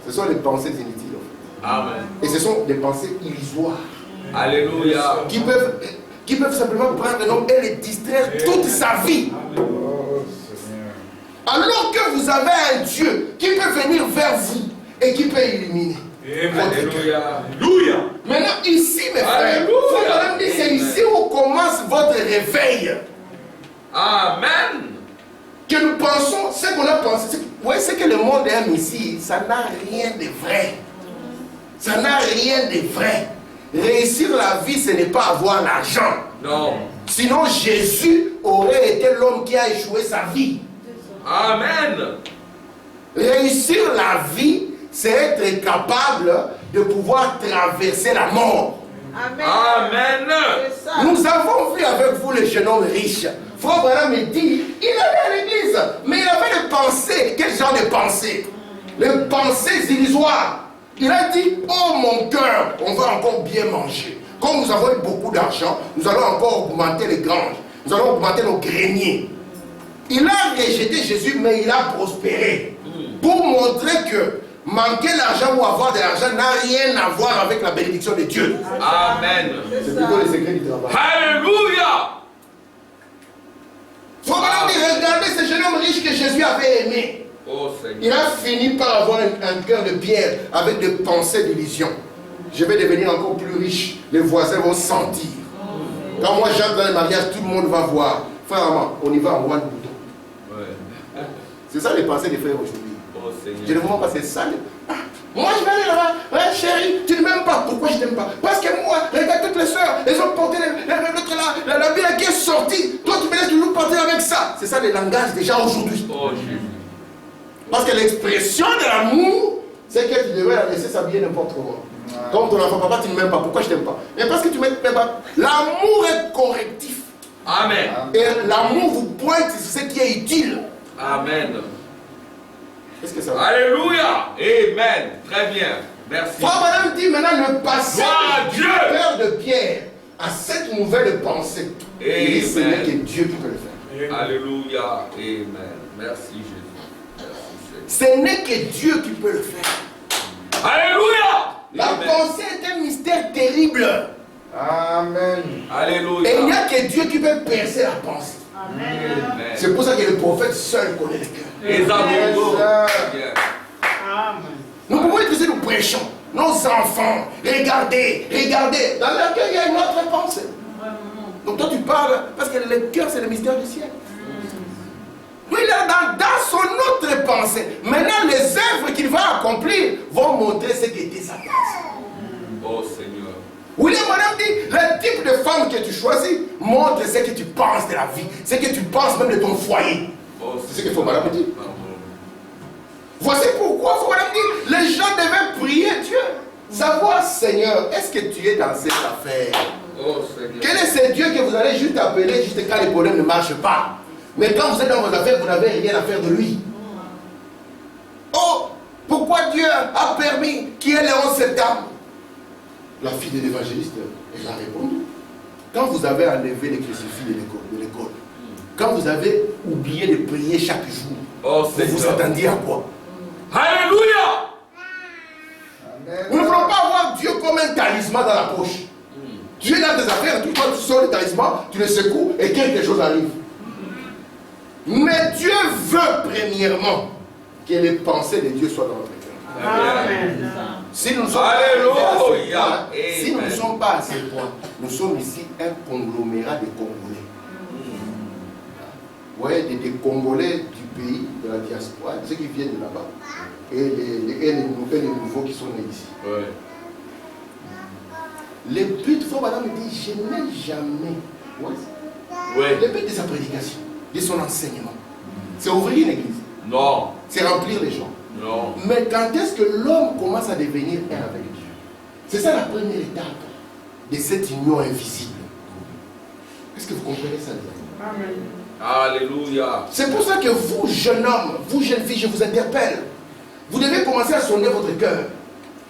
Ce sont des pensées inutiles. Amen. Et ce sont des pensées illusoires. Alléluia. Qui peuvent simplement prendre un homme et le distraire toute sa vie. Oh Seigneur. Alors que vous avez un Dieu qui peut venir vers vous et qui peut illuminer. Alléluia. Alléluia. Maintenant, ici, mes frères, c'est ici où commence votre réveil. Amen. Que nous pensons, ce qu'on a pensé. Vous voyez, ce que le monde aime ici, ça n'a rien de vrai. Ça n'a rien de vrai. Réussir la vie, ce n'est pas avoir l'argent. Non. Sinon, Jésus aurait été l'homme qui a échoué sa vie. Amen. Réussir la vie, c'est être capable de pouvoir traverser la mort. Amen. Nous avons vu avec vous le jeune homme riche. Frère Branham me dit, il allait à l'église, mais il avait des pensées. Quel genre de pensées? Les pensées illusoires. Il a dit, oh mon cœur, on va encore bien manger. Comme nous avons eu beaucoup d'argent, nous allons encore augmenter les granges. Nous allons augmenter nos greniers. Il a rejeté Jésus, mais il a prospéré. Pour montrer que Manquer l'argent ou avoir de l'argent n'a rien à voir avec la bénédiction de Dieu. Amen. C'est plutôt le secret du travail. Alléluia. Faut vraiment dire, regardez ce jeune homme riche que Jésus avait aimé. Oh Seigneur. Il a fini par avoir un cœur de pierre avec des pensées d'illusion. Je vais devenir encore plus riche. Les voisins vont sentir. Quand moi j'entre dans le mariage, tout le monde va voir. Frère, maman, on y va en one bouton. Ouais. C'est ça les pensées des frères aujourd'hui. Oh Seigneur. Je ne vois pas, c'est ça. Ah, moi je vais aller là-bas. Ouais, chérie, tu ne m'aimes pas. Pourquoi je ne t'aime pas? Parce que moi, regarde toutes les soeurs, elles ont porté l'autre là, la Bible qui est sortie. Toi tu me laisses toujours porter avec ça. C'est ça le langage déjà aujourd'hui. Oh Jésus. Parce que l'expression de l'amour, c'est que tu devrais la laisser s'habiller n'importe comment. Comme ton enfant, papa, tu ne m'aimes pas. Pourquoi je ne t'aime pas? Mais parce que tu ne m'aimes pas. L'amour est correctif. Amen. Et l'amour vous pointe sur ce qui est utile. Amen. Est-ce que ça va? Alléluia. Amen. Très bien. Merci. Frère Madame dit maintenant le passé Gloire à du Dieu. Père de Pierre à cette nouvelle pensée. Il dit ce n'est que Dieu qui peut le faire. Alléluia. Amen. Merci Jésus. Merci Ce n'est que Dieu qui peut le faire. Seigneur. Alléluia. La Amen. pensée est un mystère terrible. Amen. Alléluia. Et il n'y a que Dieu qui peut percer la pensée. Amen. C'est pour ça que le prophète seul connaît le cœur. Les amoureux. Nous pouvons utiliser, nous prêchons. Nos enfants, regardez, regardez. Dans leur cœur, il y a une autre pensée. Donc toi, tu parles, parce que le cœur, c'est le mystère du ciel. Lui, il est dans son autre pensée. Maintenant, les œuvres qu'il va accomplir vont montrer ce qu'était sa pensée. Oh Seigneur. William Madame dit, le type de femme que tu choisis montre ce que tu penses de la vie, ce que tu penses même de ton foyer. Oh, C'est ce qu'il faut Madame dire. Pardon. Voici pourquoi il faut Madame dire, les gens devaient prier Dieu. Savoir, Seigneur, est-ce que tu es dans cette affaire? Oh Seigneur. Quel est ce Dieu que vous allez juste appeler juste quand les problèmes ne marchent pas? Mais quand vous êtes dans vos affaires, vous n'avez rien à faire de lui. Oh, pourquoi Dieu a permis qu'il y ait le 11 septembre? La fille de l'évangéliste, elle a répondu. Quand vous avez enlevé les crucifix de l'école, quand vous avez oublié de prier chaque jour, Oh vous vous Seigneur. attendiez à quoi? Alléluia. Nous ne voulons pas avoir Dieu comme un talisman dans la poche. Dieu est dans tes affaires, tout le temps tu sors le talisman, tu le secoues et quelque chose arrive. Mais Dieu veut premièrement que les pensées de Dieu soient dans notre cœur. Amen. Si nous ne sommes Alléluia. pas à ce point, si nous ne Amen. sommes pas à ce point, nous sommes ici un conglomérat de Congolais. Vous voyez, des Congolais du pays, de la diaspora, ceux qui viennent de là-bas, et les nouveaux qui sont nés ici. Ouais. Le but, faut madame dit, je n'ai jamais. Ouais. Le but de sa prédication, de son enseignement, c'est ouvrir une église, Non. c'est remplir les gens. Non. Mais quand est-ce que l'homme commence à devenir un avec Dieu? C'est ça la première étape de cette union invisible. Est-ce que vous comprenez ça, les amis? Alléluia. C'est pour ça que vous, jeune homme, vous, jeune fille, je vous interpelle. Vous devez commencer à sonner votre cœur.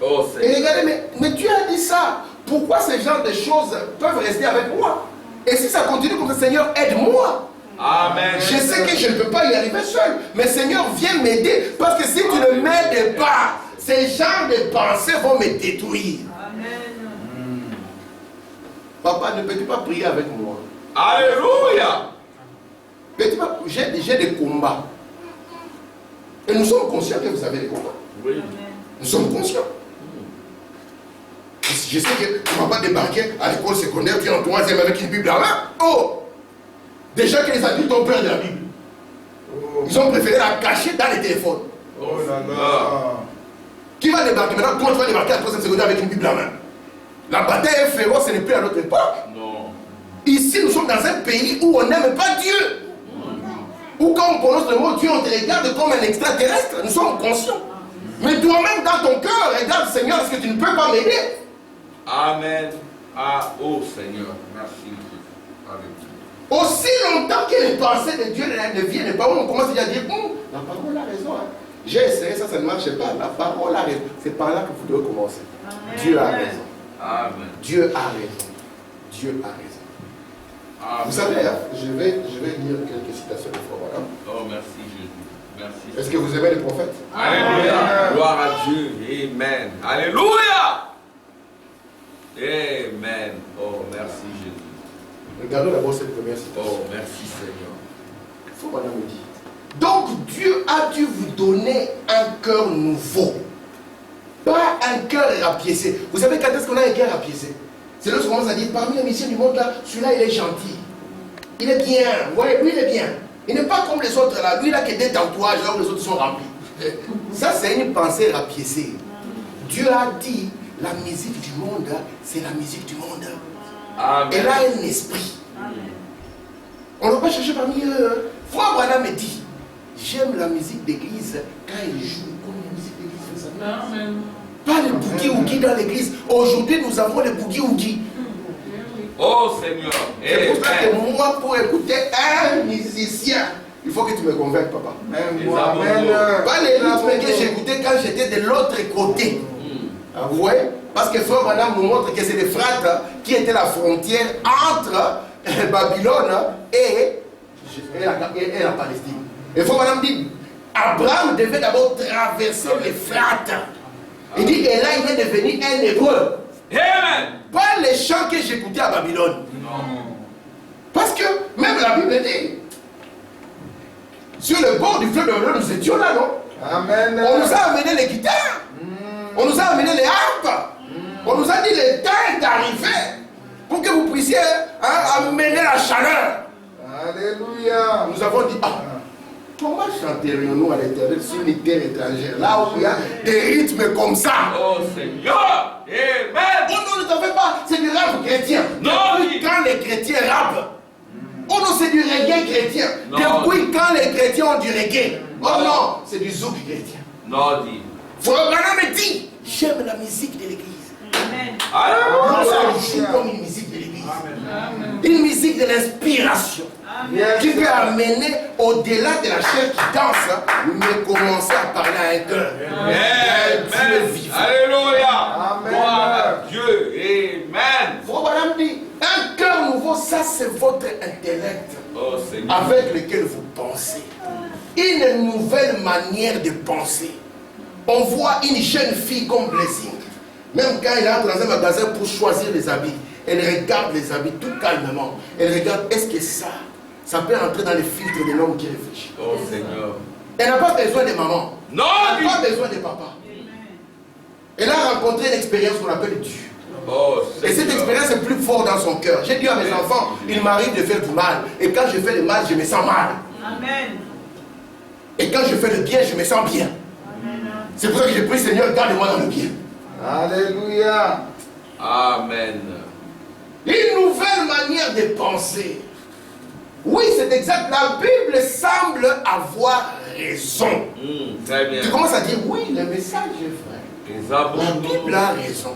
Oh Et Seigneur. regardez, mais Dieu a dit ça. Pourquoi ce genre de choses peuvent rester avec moi? Et si ça continue comme ça, Seigneur, aide-moi. Amen. Je sais que je ne peux pas y arriver seul. Mais Seigneur, viens m'aider. Parce que si tu ne m'aides pas, ces genres de pensées vont me détruire. Papa, ne peux-tu pas prier avec moi? Alléluia. Peux-tu pas... J'ai des combats. Et nous sommes conscients que vous avez des combats. Oui. Nous sommes conscients. Je sais que tu ne vas pas débarquer à l'école secondaire, tu es en troisième avec une Bible à la main. Oh! Déjà que les adultes ont peur de la Bible. Ils ont préféré la cacher dans les téléphones. Oh là là. Qui va débarquer maintenant? Toi, tu vas débarquer à la troisième secondaire avec une Bible à la main. La bataille est féroce, ce n'est plus à notre époque. Non. Ici, nous sommes dans un pays où on n'aime pas Dieu. Où quand on prononce le mot Dieu, on te regarde comme un extraterrestre. Nous sommes conscients. Mais toi-même, dans ton cœur, regarde, Seigneur, est-ce que tu ne peux pas m'aider? Amen. Ah, oh Seigneur. Merci. Alléluia. Aussi longtemps que les pensées de Dieu ne viennent pas, on commence déjà à dire, la parole a raison. Hein. J'ai essayé ça, ça ne marche pas. La parole a raison. C'est par là que vous devez commencer. Amen. Dieu a raison. Amen. Dieu a raison. Dieu a raison. Amen. Vous savez, hein, je vais lire quelques citations de Frère Branham. Oh, merci Jésus. Merci. Est-ce que vous aimez les prophètes? Alléluia. Gloire à Dieu. Amen. Alléluia. Amen. Oh, merci Jésus. Regardons d'abord cette première citation. Oh, merci Seigneur. Faut qu'on me dit. Donc Dieu a dû vous donner un cœur nouveau. Pas un cœur rapiécé. Vous savez quand est-ce qu'on a un cœur rapiécé? C'est lorsqu'on commence à dire, parmi les messieurs du monde là, celui-là il est gentil. Il est bien. Ouais, lui il est bien. Il n'est pas comme les autres là. Lui il a que des tatouages là où les autres sont remplis. Ça c'est une pensée rapiécée. Dieu a dit, la musique du monde, c'est la musique du monde. Amen. Elle a un esprit. On ne va pas chercher parmi eux. Frère Branham me dit, j'aime la musique d'église quand il joue comme la musique d'église. Amen. Pas les boogie-woogie dans l'église. Aujourd'hui, nous avons les boogie-woogie. Oh Seigneur. C'est pour ça Amen. que moi, pour écouter un musicien, il faut que tu me convainques, papa. Amen. Pas les rythmes que j'écoutais quand j'étais de l'autre côté. Ah ouais? Parce que frère Madame nous montre que c'est les frères qui étaient la frontière entre Babylone et la Palestine. Et frère Madame dit, Abraham devait d'abord traverser les frates. Il dit, et là il est devenu un hébreu. Amen. Pas les chants que j'écoutais à Babylone. Parce que même la Bible dit, sur le bord du fleuve de Babylone, nous étions là, non? Amen. On nous a amené les guitares. On nous a amené les harpes. On nous a dit le temps est arrivé pour que vous puissiez amener la chaleur. Alléluia. Nous avons dit, comment chanterions-nous à l'éternel sur une terre étrangère, là où il y a des rythmes comme ça? Oh Seigneur. Amen. On ne savait pas, c'est du rap chrétien. Non. Depuis quand les chrétiens rappent? Oh non, c'est du reggae chrétien. Non. Depuis quand les chrétiens ont du reggae? Oh non, c'est du zouk chrétien. Non, dit. Frère Branham me dit, j'aime la musique de l'église. Amen. Non, ça Alléluia. joue comme une musique de l'église. Une musique de l'inspiration. Amen. Qui peut amener au-delà de la chair qui danse, mais commencer à parler à un cœur. Amen. Dieu vivant. Alléluia. Amen. Gloire à Dieu. Amen. Frère Branham dit, un cœur nouveau, ça c'est votre intellect Oh Seigneur. avec lequel vous pensez. Une nouvelle manière de penser. On voit une jeune fille comme Blessing. Même quand elle entre dans un magasin pour choisir les habits, elle regarde les habits tout calmement. Elle regarde, est-ce que ça peut entrer dans les filtres de l'homme qui réfléchit. Oh Seigneur. Elle n'a pas besoin de maman. Non, Elle dit. n'a pas besoin de papa. Elle a rencontré une expérience qu'on appelle Dieu. Oh Et cette Seigneur. expérience est plus forte dans son cœur. J'ai dit à mes enfants, il m'arrive de faire du mal. Et quand je fais le mal, je me sens mal. Amen. Et quand je fais le bien, je me sens bien. C'est pour ça que j'ai pris, Seigneur, garde-moi dans le bien. Alléluia. Amen. Une nouvelle manière de penser. Oui, c'est exact. La Bible semble avoir raison. Très bien. Tu commences à dire, oui, le message est vrai. Les La abonnés. Bible a raison.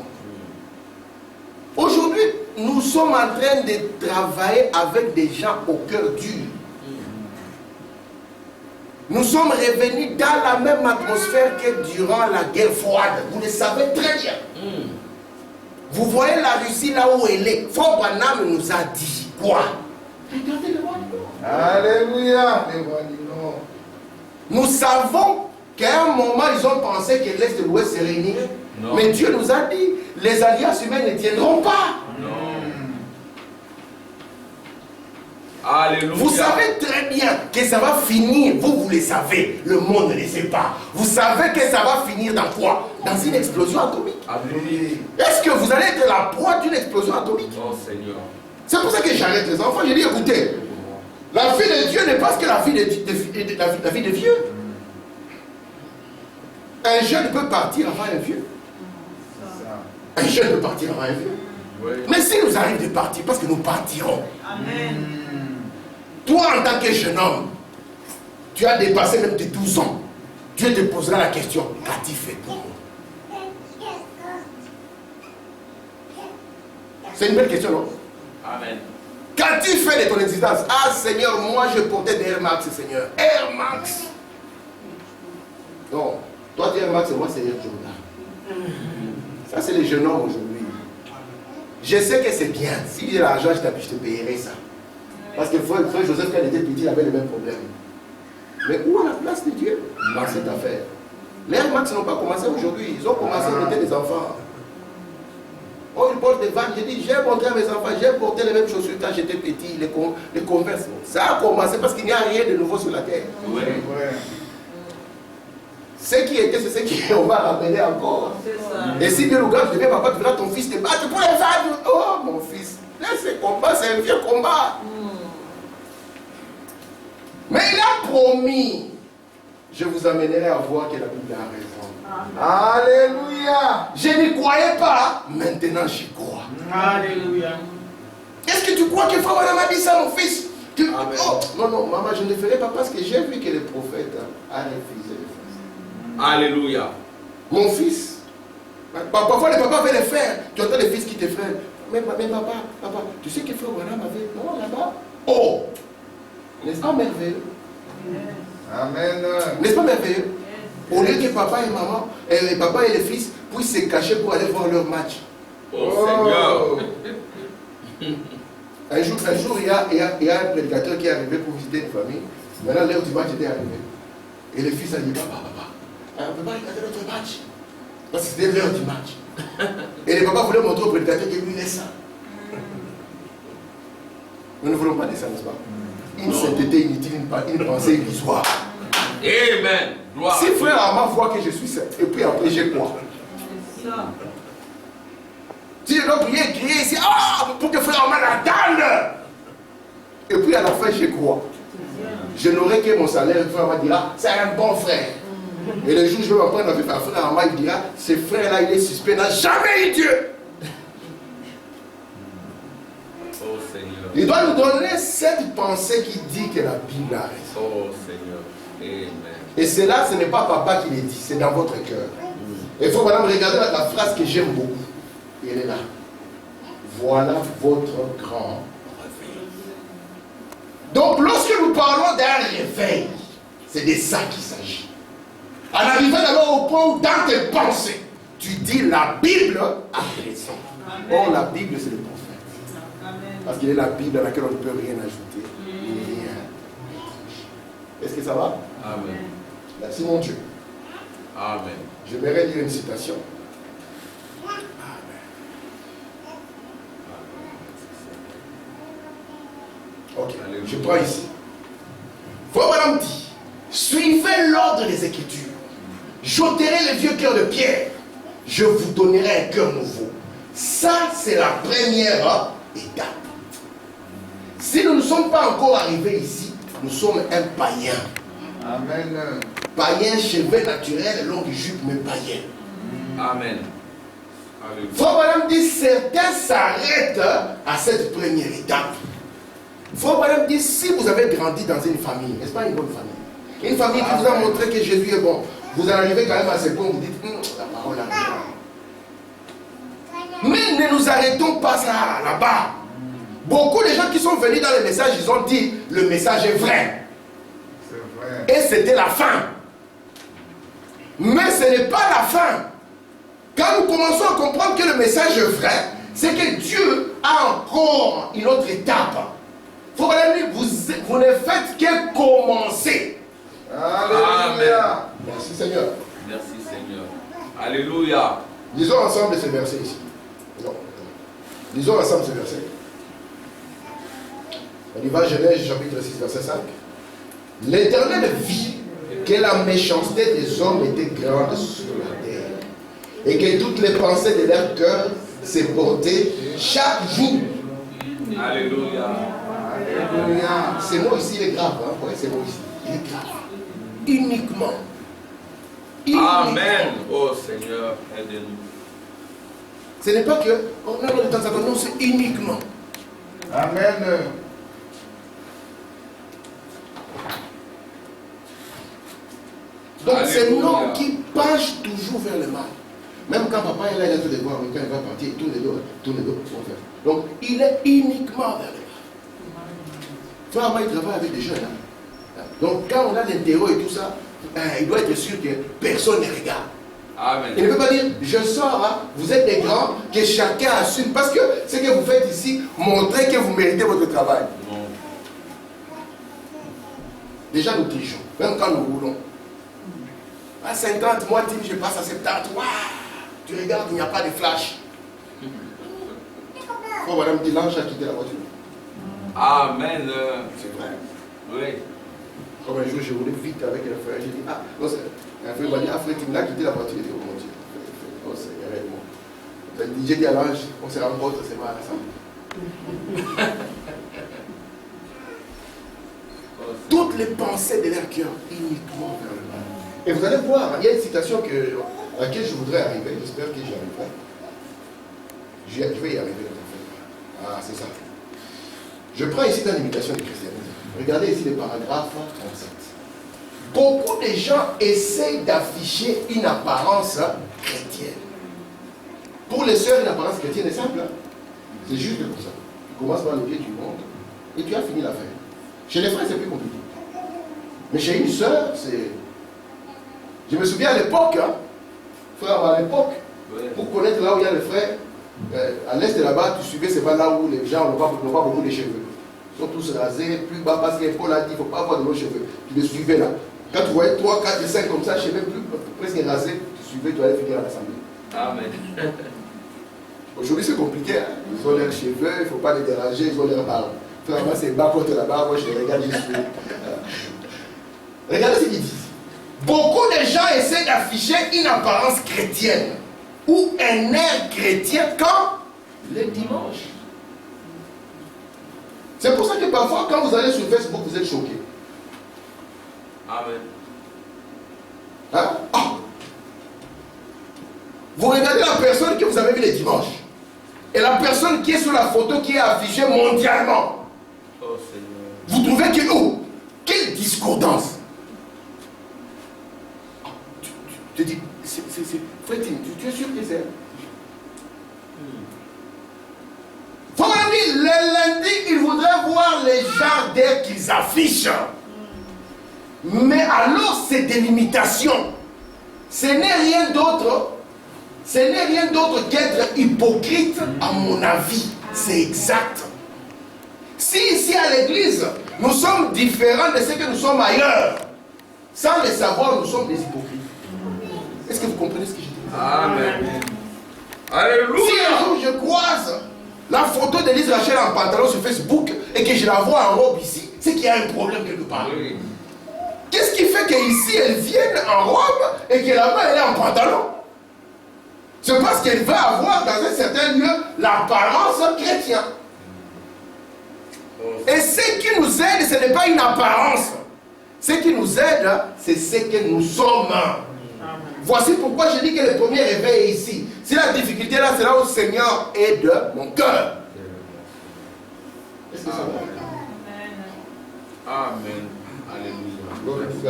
Aujourd'hui, nous sommes en train de travailler avec des gens au cœur dur. Nous sommes revenus dans la même atmosphère que durant la guerre froide. Vous le savez très bien. Vous voyez la Russie là où elle est. Frère Branham nous a dit quoi? Regardez le roi du Nord. Alléluia. Les rois du Nord. Nous savons qu'à un moment, ils ont pensé que l'Est et l'Ouest se réuniraient. Non. Mais Dieu nous a dit, les alliances humaines ne tiendront pas. Non. Alléluia. Vous savez très bien que ça va finir. Vous le savez. Le monde ne le sait pas. Vous savez que ça va finir dans quoi? Dans une explosion atomique. Alléluia. Est-ce que vous allez être la proie d'une explosion atomique? Oh Seigneur. C'est pour ça que j'arrête les enfants. Je dis, écoutez, la vie de Dieu n'est pas que la vie de vieux. Un jeune peut partir avant un vieux. Un jeune peut partir avant un vieux. Oui. Mais s'il nous arrive de partir, parce que nous partirons. Amen. Toi, en tant que jeune homme, tu as dépassé même tes 12 ans. Dieu te posera la question, qu'as-tu fait pour moi? C'est une belle question, non? Amen. Qu'as-tu fait de ton existence? Ah Seigneur, moi je portais des Air Max, Seigneur. Air Max. Non, toi tu es Air Max et moi c'est Air Jordan. Ça c'est les jeunes hommes aujourd'hui. Je sais que c'est bien. Si j'ai l'argent, je te payerai ça. Parce que frère Joseph, quand il était petit, il avait le même problème. Mais où est la place de Dieu dans cette affaire? Les Air Max n'ont pas commencé aujourd'hui, ils ont commencé à mettre des enfants. Oh, ils portent des vannes. J'ai dit, j'ai montré à mes enfants, j'ai porté les mêmes chaussures quand j'étais petit, les Converse. Ça a commencé parce qu'il n'y a rien de nouveau sur la terre. Oui. Ce qui était, c'est ce qu'on va rappeler encore. C'est ça. Et si bien le gars, je dis, papa, tu verras ton fils te battre pour les femmes. Oh, mon fils, laisse ce combat, c'est un vieux combat. Mais il a promis, je vous amènerai à voir que la Bible a raison. Alléluia. Je n'y croyais pas, maintenant j'y crois. Alléluia. Est-ce que tu crois que Frère Branham a dit ça, mon fils? Amen. Oh, non, non, maman, je ne le ferai pas parce que j'ai vu que le prophète a refusé de faire ça. Alléluia. Mon fils, parfois les papas veulent le faire. Tu entends les fils qui te freinent. Mais papa, tu sais que Frère Branham avait. Non, là-bas. Oh! N'est-ce pas merveilleux? Amen. N'est-ce pas merveilleux? Au lieu que papa et maman, papa et les fils puissent se cacher pour aller voir leur match. Oh, Seigneur. Un jour, il y a un prédicateur qui est arrivé pour visiter une famille. Maintenant, l'heure du match était arrivée. Et le fils a dit, papa, on ne peut pas regarder notre match. Parce que c'était l'heure du match. Et le papa voulait montrer au prédicateur qu'il lui laisse ça. Nous ne voulons pas de ça, n'est-ce pas? Une sainteté inutile, une pensée illusoire. Amen. Gloire Si à Dieu. frère Armand voit que je suis saint, et puis après j'ai quoi? C'est ça. Si je dois prier, crier ici, pour que frère Armand l'attende. Et puis à la fin, j'ai quoi? Je n'aurai que mon salaire, frère Armand dira, c'est un bon frère. Et le jour où je vais m'apprendre avec frère Armand, il dira, ce frère-là, il est suspect, n'a jamais eu Dieu. Oh Seigneur. Il doit nous donner cette pensée qui dit que la Bible a raison. Oh Seigneur. Amen. Et cela, ce n'est pas papa qui le dit, c'est dans votre cœur. Il faut madame regarder la phrase que j'aime beaucoup. Elle est là. Voilà votre grand réveil. Donc lorsque nous parlons d'un réveil, c'est de ça qu'il s'agit. En arrivant d'abord au point où dans tes pensées, tu dis la Bible a raison. Or la Bible c'est le prophète. Amen. Parce qu'il est la Bible dans laquelle on ne peut rien ajouter. Rien. Est-ce que ça va? Amen. Merci mon Dieu. Amen. J'aimerais lire une citation. Ok, je prends ici. Frère Branham dit, suivez l'ordre des Écritures. J'ôterai le vieux cœur de pierre. Je vous donnerai un cœur nouveau. Ça, c'est la première étape. Si nous ne sommes pas encore arrivés ici, nous sommes un païen. Amen. Païen, cheveux naturels, longue jupe, mais païen. Amen. Alléluia. Frère Branham dit, certains s'arrêtent à cette première étape. Frère Branham dit, si vous avez grandi dans une famille, n'est-ce pas une bonne famille? Une famille qui vous a montré que Jésus est bon. Vous arrivez quand même à ce point où vous dites, la parole est là. Mais ne nous arrêtons pas ça là-bas. Beaucoup de gens qui sont venus dans le message, ils ont dit, le message est vrai. C'est vrai. Et c'était la fin. Mais ce n'est pas la fin. Quand nous commençons à comprendre que le message est vrai, c'est que Dieu a encore une autre étape. Faut vous ne faites que commencer. Alléluia. Merci Seigneur. Merci Seigneur. Alléluia. Lisons ensemble ce verset ici. Non. Lisons ensemble ce verset. On y va, Genèse chapitre 6, verset 5. L'Éternel vit que la méchanceté des hommes était grande sur la terre et que toutes les pensées de leur cœur se portaient chaque jour. Alléluia. Alléluia. C'est moi ici, il est grave. Hein? Ouais, c'est moi ici. Il est grave. Uniquement. Amen. Oh Seigneur, aide-nous. Ce n'est pas que, oh non, de temps en temps, non, c'est uniquement. Amen. Donc c'est Alléluia. l'homme qui penche toujours vers le mal. Même quand papa est là, il a tout de voir, quand il va partir, il tourne les dos. Donc il est uniquement vers le mal. Frère, moi, il travaille avec des jeunes. Hein. Donc quand on a l'interro et tout ça, il doit être sûr que personne ne regarde. Amen. Il ne peut pas dire, je sors, hein, vous êtes des grands, que chacun assume. Parce que ce que vous faites ici, montrez que vous méritez votre travail. Non. Déjà nous trichons, même quand nous roulons. À 50, moi, je passe à 70. Waouh, tu regardes, il n'y a pas de flash. Oh, madame Dilange a quitté la voiture. Amen. C'est vrai. Oui. Comme un jour, je roulais vite avec un frère. J'ai dit, ah, non, c'est. Un frère m'a dit, ah, frère, tu m'as quitté la voiture. Il dit, oh mon Dieu. Oh, c'est arrête-moi. J'ai dit à l'ange, on se rencontre, c'est mal ensemble. Toutes les pensées de leur cœur, uniquement vers le mal. Et vous allez voir, il y a une citation à laquelle je voudrais arriver. J'espère que j'y arriverai. Je vais y arriver. Ah, c'est ça. Je prends ici dans l'imitation du christianisme. Regardez ici le paragraphe 37. Beaucoup de gens essayent d'afficher une apparence chrétienne. Pour les sœurs, une apparence chrétienne est simple. C'est juste comme ça. Tu commences par le pied du monde et tu as fini l'affaire. Chez les frères, c'est plus compliqué. Mais chez une sœur, c'est... Je me souviens à l'époque, frère, à l'époque, pour connaître là où il y a les frères, à l'est de là-bas, tu suivais, c'est pas là où les gens n'ont pas beaucoup de cheveux. Ils sont tous rasés, plus bas, parce que Paul a dit, il ne faut pas avoir de longs cheveux. Tu les suivais là. Quand tu voyais 3, 4 et 5 comme ça, cheveux plus presque rasés, tu suivais, tu allais finir à l'assemblée. Amen. Aujourd'hui, c'est compliqué. Hein? Ils ont leurs cheveux, il ne faut pas les déranger, ils ont leur barbe. Frère, moi, c'est bas côté là-bas, moi, je les regarde juste. Regardez ce qu'ils disent. Beaucoup de gens essaient d'afficher une apparence chrétienne ou un air chrétien quand le dimanche. C'est pour ça que parfois, quand vous allez sur Facebook, vous êtes choqués. Amen. Hein? Ah. Vous regardez la personne que vous avez vue les dimanches et la personne qui est sur la photo qui est affichée mondialement. Oh Seigneur. Vous trouvez que, oh, quelle discordance. Tu te dis, frère, tu es sûr que c'est... Le lundi, il voudrait voir les gens dès qu'ils affichent. Mais alors, c'est des limitations. Ce n'est rien d'autre. Ce n'est rien d'autre qu'être hypocrite, à mon avis. C'est exact. Si ici à l'église, nous sommes différents de ce que nous sommes ailleurs, sans le savoir, nous sommes des hypocrites. Est-ce que vous comprenez ce que je dis? Amen. Si Alléluia. un jour je croise la photo d'Élise Rachel en pantalon sur Facebook et que je la vois en robe ici, c'est qu'il y a un problème quelque part. Oui. Qu'est-ce qui fait qu'ici elle vienne en robe et que là-bas elle est en pantalon? C'est parce qu'elle va avoir dans un certain lieu l'apparence chrétienne. Et ce qui nous aide, ce n'est pas une apparence. Ce qui nous aide, c'est ce que nous sommes. Voici pourquoi je dis que le premier réveil est ici. Si la difficulté là, c'est là où le Seigneur aide mon cœur. Est-ce que ça va? Amen. Alléluia. Gloire à Dieu.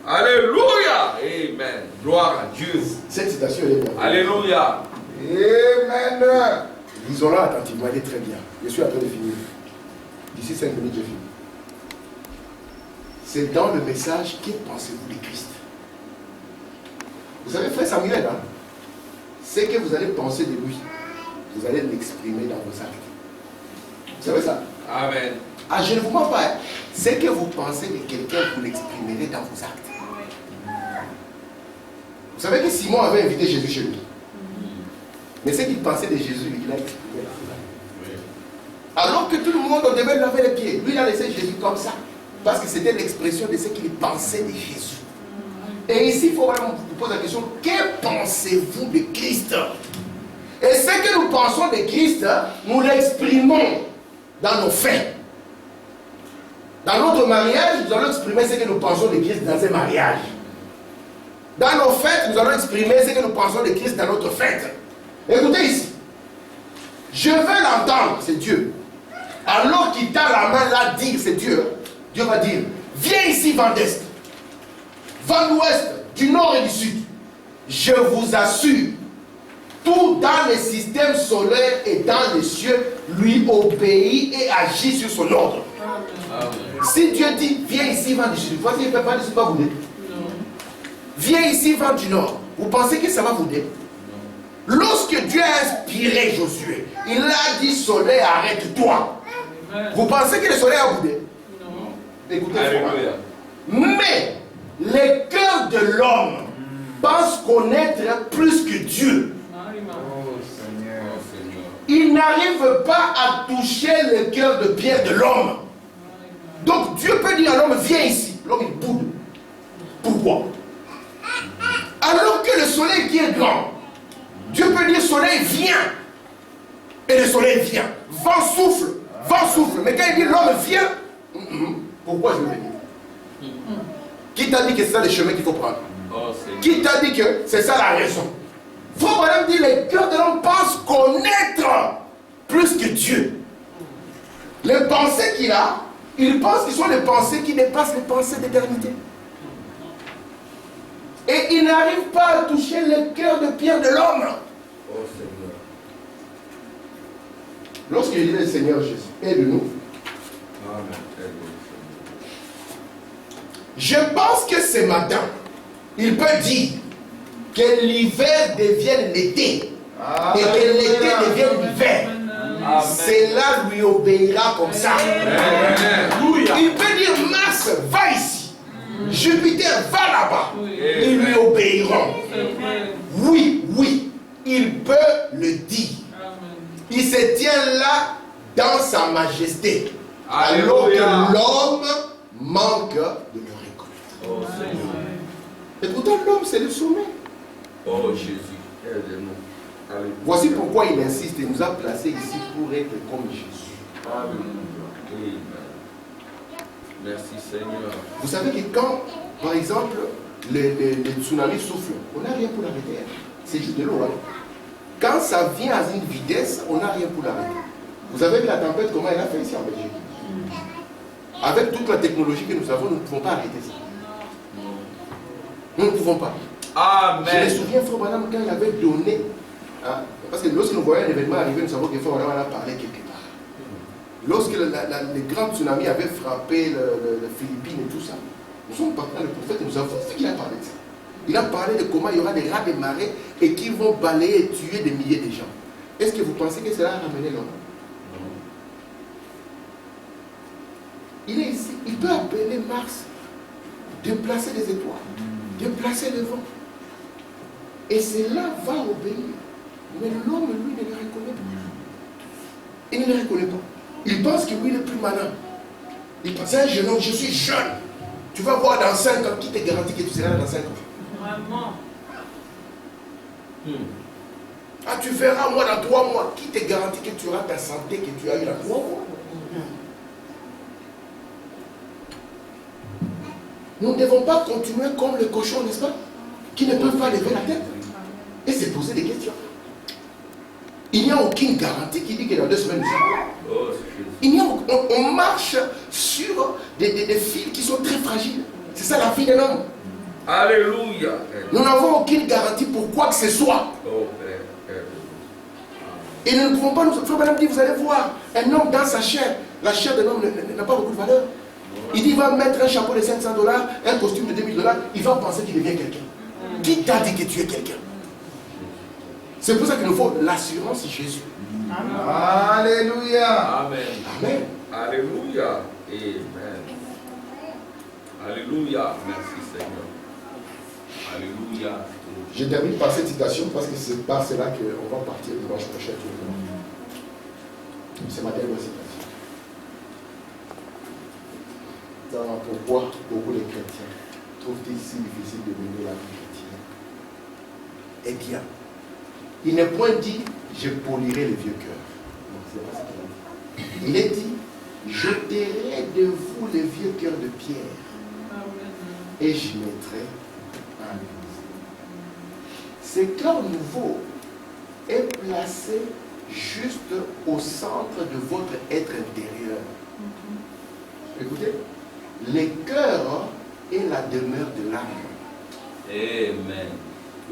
Alléluia. Amen. Gloire à Dieu. Cette citation est bien. Alléluia. Amen. Lisons-la attentivement, elle est très bien. Je suis en train de finir. D'ici 5 minutes, je finis. C'est dans le message, que pensez-vous de Christ? Vous savez, frère Samuel, hein, ce que vous allez penser de lui, vous allez l'exprimer dans vos actes. Vous savez ça? Amen. Ah, je ne vous mens pas. Hein. Ce que vous pensez de quelqu'un, vous l'exprimerez dans vos actes. Vous savez que Simon avait invité Jésus chez lui. Mais ce qu'il pensait de Jésus, il a exprimé dans ses actes. Alors que tout le monde devait laver les pieds. Lui, il a laissé Jésus comme ça. Parce que c'était l'expression de ce qu'il pensait de Jésus. Et ici, il faut vraiment vous poser la question, que pensez-vous de Christ? Et ce que nous pensons de Christ, nous l'exprimons dans nos faits. Dans notre mariage, nous allons exprimer ce que nous pensons de Christ dans un mariage. Dans nos fêtes, nous allons exprimer ce que nous pensons de Christ dans notre fête. Écoutez ici. Je veux l'entendre, c'est Dieu. Alors qu'il t'a la main là, dire, c'est Dieu. Dieu va dire, viens ici, vent d'est, vent d'ouest, du nord et du sud. Je vous assure, tout dans le système solaire et dans les cieux lui obéit et agit sur son ordre. Amen. Si Dieu dit, viens ici, vent du sud, voici, il ne peut pas du sud, pas vous aider. Viens ici, vent du nord. Vous pensez que ça va vous aider? Lorsque Dieu a inspiré Josué, il a dit, soleil, arrête-toi. Vous pensez que le soleil a boudé? Écoutez, Alléluia. mais le cœur de l'homme pense connaître plus que Dieu. Oh Seigneur. Oh Seigneur. Il n'arrive pas à toucher le cœur de pierre de l'homme. Donc Dieu peut dire à l'homme, viens ici. L'homme il boude. Pourquoi? Alors que le soleil qui est grand, Dieu peut dire, soleil viens. Et le soleil vient. Vent souffle. Vent souffle. Mais quand il dit l'homme vient, pourquoi je veux venir? Qui t'a dit que c'est ça le chemin qu'il faut prendre? Oh Seigneur. Qui t'a dit que c'est ça la raison? Frère Branham dit, le cœur de l'homme pense connaître plus que Dieu. Les pensées qu'il a, il pense qu'ils sont les pensées qui dépassent les pensées d'éternité. Et il n'arrive pas à toucher le cœur de pierre de l'homme. Oh Seigneur. Lorsque je dis le Seigneur Jésus, aide-nous. Amen. Je pense que ce matin, il peut dire que l'hiver devienne l'été. Et que l'été devienne l'hiver. Cela lui obéira comme ça. Il peut dire Mars, va ici. Jupiter, va là-bas. Ils lui obéiront. Oui, oui, il peut le dire. Il se tient là dans sa majesté. Alors que l'homme manque de le reconnaître. Oh Seigneur. Et pourtant l'homme c'est le sommet. Oh Jésus. Aide-nous. Alléluia. Voici pourquoi il insiste et nous a placés ici pour être comme Jésus. Alléluia. Amen. Merci Seigneur. Vous savez que quand, par exemple, les tsunamis soufflent, on n'a rien pour l'arrêter. C'est juste de l'eau. Hein. Quand ça vient à une vitesse, on n'a rien pour l'arrêter. Vous avez vu la tempête, comment elle a fait ici en Belgique? Avec toute la technologie que nous avons, nous ne pouvons pas arrêter ça. Nous ne pouvons pas. Je me Amen. souviens, Frère Branham, quand il avait donné, hein, parce que lorsque nous voyons un événement arriver, nous savons que Frère Branham en a parlé quelque part. Lorsque le grand tsunami avait frappé les Philippines et tout ça, nous sommes partis dans le prophète et nous avons vu qu'il a parlé de ça. Il a parlé de comment il y aura des rats des marées et qui vont balayer et tuer des milliers de gens. Est-ce que vous pensez que cela a ramené l'homme? Il est ici, il peut appeler Mars, déplacer les étoiles, déplacer le vent. Et cela va obéir. Mais l'homme, lui, ne le reconnaît pas. Il ne le reconnaît pas. Il pense que lui, il est plus malin. Il pense, c'est un jeune homme, je suis jeune. Tu vas voir dans 5 ans, qui te garantit que tu seras là dans 5 ans? Vraiment. Ah, tu verras, moi, dans 3 mois. Qui te garantit que tu auras ta santé que tu as eu dans 3 mois? Nous ne devons pas continuer comme les cochons, n'est-ce pas? Qui ne peuvent pas lever la tête et se poser des questions. Il n'y a aucune garantie qui dit que dans 2 semaines, nous sommes là. Oh Jésus. Il n'y a, on marche sur des fils qui sont très fragiles. C'est ça la vie d'un homme. Alléluia. Nous n'avons aucune garantie pour quoi que ce soit. Oh Père. Et nous ne pouvons pas nous... Frère Madame dit, vous allez voir, un homme dans sa chair, la chair d'un homme n'a pas beaucoup de valeur. Il dit, il va mettre un chapeau de $500, un costume de $2000, il va penser qu'il devient quelqu'un. Qui t'a dit que tu es quelqu'un? C'est pour ça qu'il nous faut l'assurance Jésus. Alléluia. Amen. Amen. Alléluia. Amen. Alléluia. Merci Seigneur. Alléluia. Je termine par cette citation parce que c'est par cela qu'on va partir dimanche prochain. C'est ma dernière citation. Pourquoi beaucoup de chrétiens trouvent-ils si difficile de mener la vie chrétienne? Eh bien, il n'est point dit je polirai les vieux cœurs. Non, c'est pas ce qu'il a dit. Il est dit j'ôterai de vous les vieux cœurs de pierre et j'y mettrai un nouveau. Ce cœur nouveau est placé juste au centre de votre être intérieur. Écoutez, le cœur est la demeure de l'âme. Amen.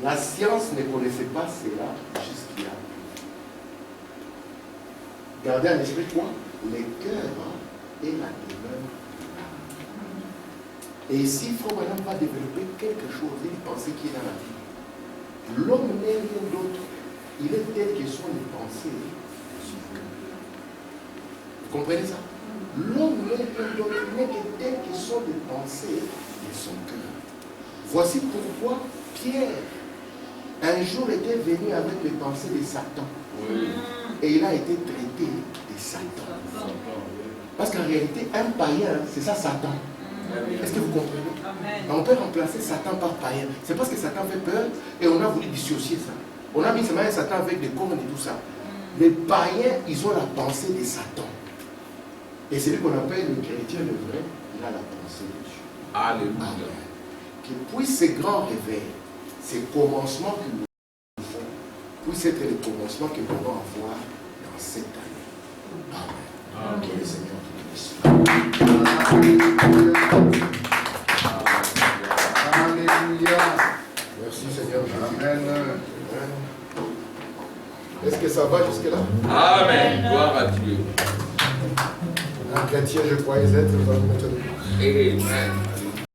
La science ne connaissait pas cela jusqu'à. Gardez à l'esprit quoi? Le cœur est la demeure de l'âme. Et ici, Frère Branham va développer quelque chose, une pensée qui est dans la vie. L'homme n'est rien d'autre. Il est tel que sont les pensées. Vous comprenez ça? L'homme n'est indoctriné que tel que sont les pensées de son cœur. Voici pourquoi Pierre, un jour, était venu avec les pensées de Satan. Et il a été traité de Satan. Parce qu'en réalité, un païen, c'est ça Satan. Est-ce que vous comprenez? On peut remplacer Satan par païen. C'est parce que Satan fait peur et on a voulu dissocier ça. On a mis seulement un Satan avec des cornes et tout ça. Les païens, ils ont la pensée de Satan. Et celui qu'on appelle le chrétien, le vrai, il a la pensée de Dieu. Alléluia. Que puisse ces grands réveils, ces commencements que nous font, puissent être les commencements que nous allons avoir dans cette année. Amen. Que le Seigneur te bénisse. Alléluia. Merci Seigneur. Amen. Est-ce que ça va jusque-là? Amen. Gloire à Dieu. Un chrétien, je croyais être, va maintenant. Amen.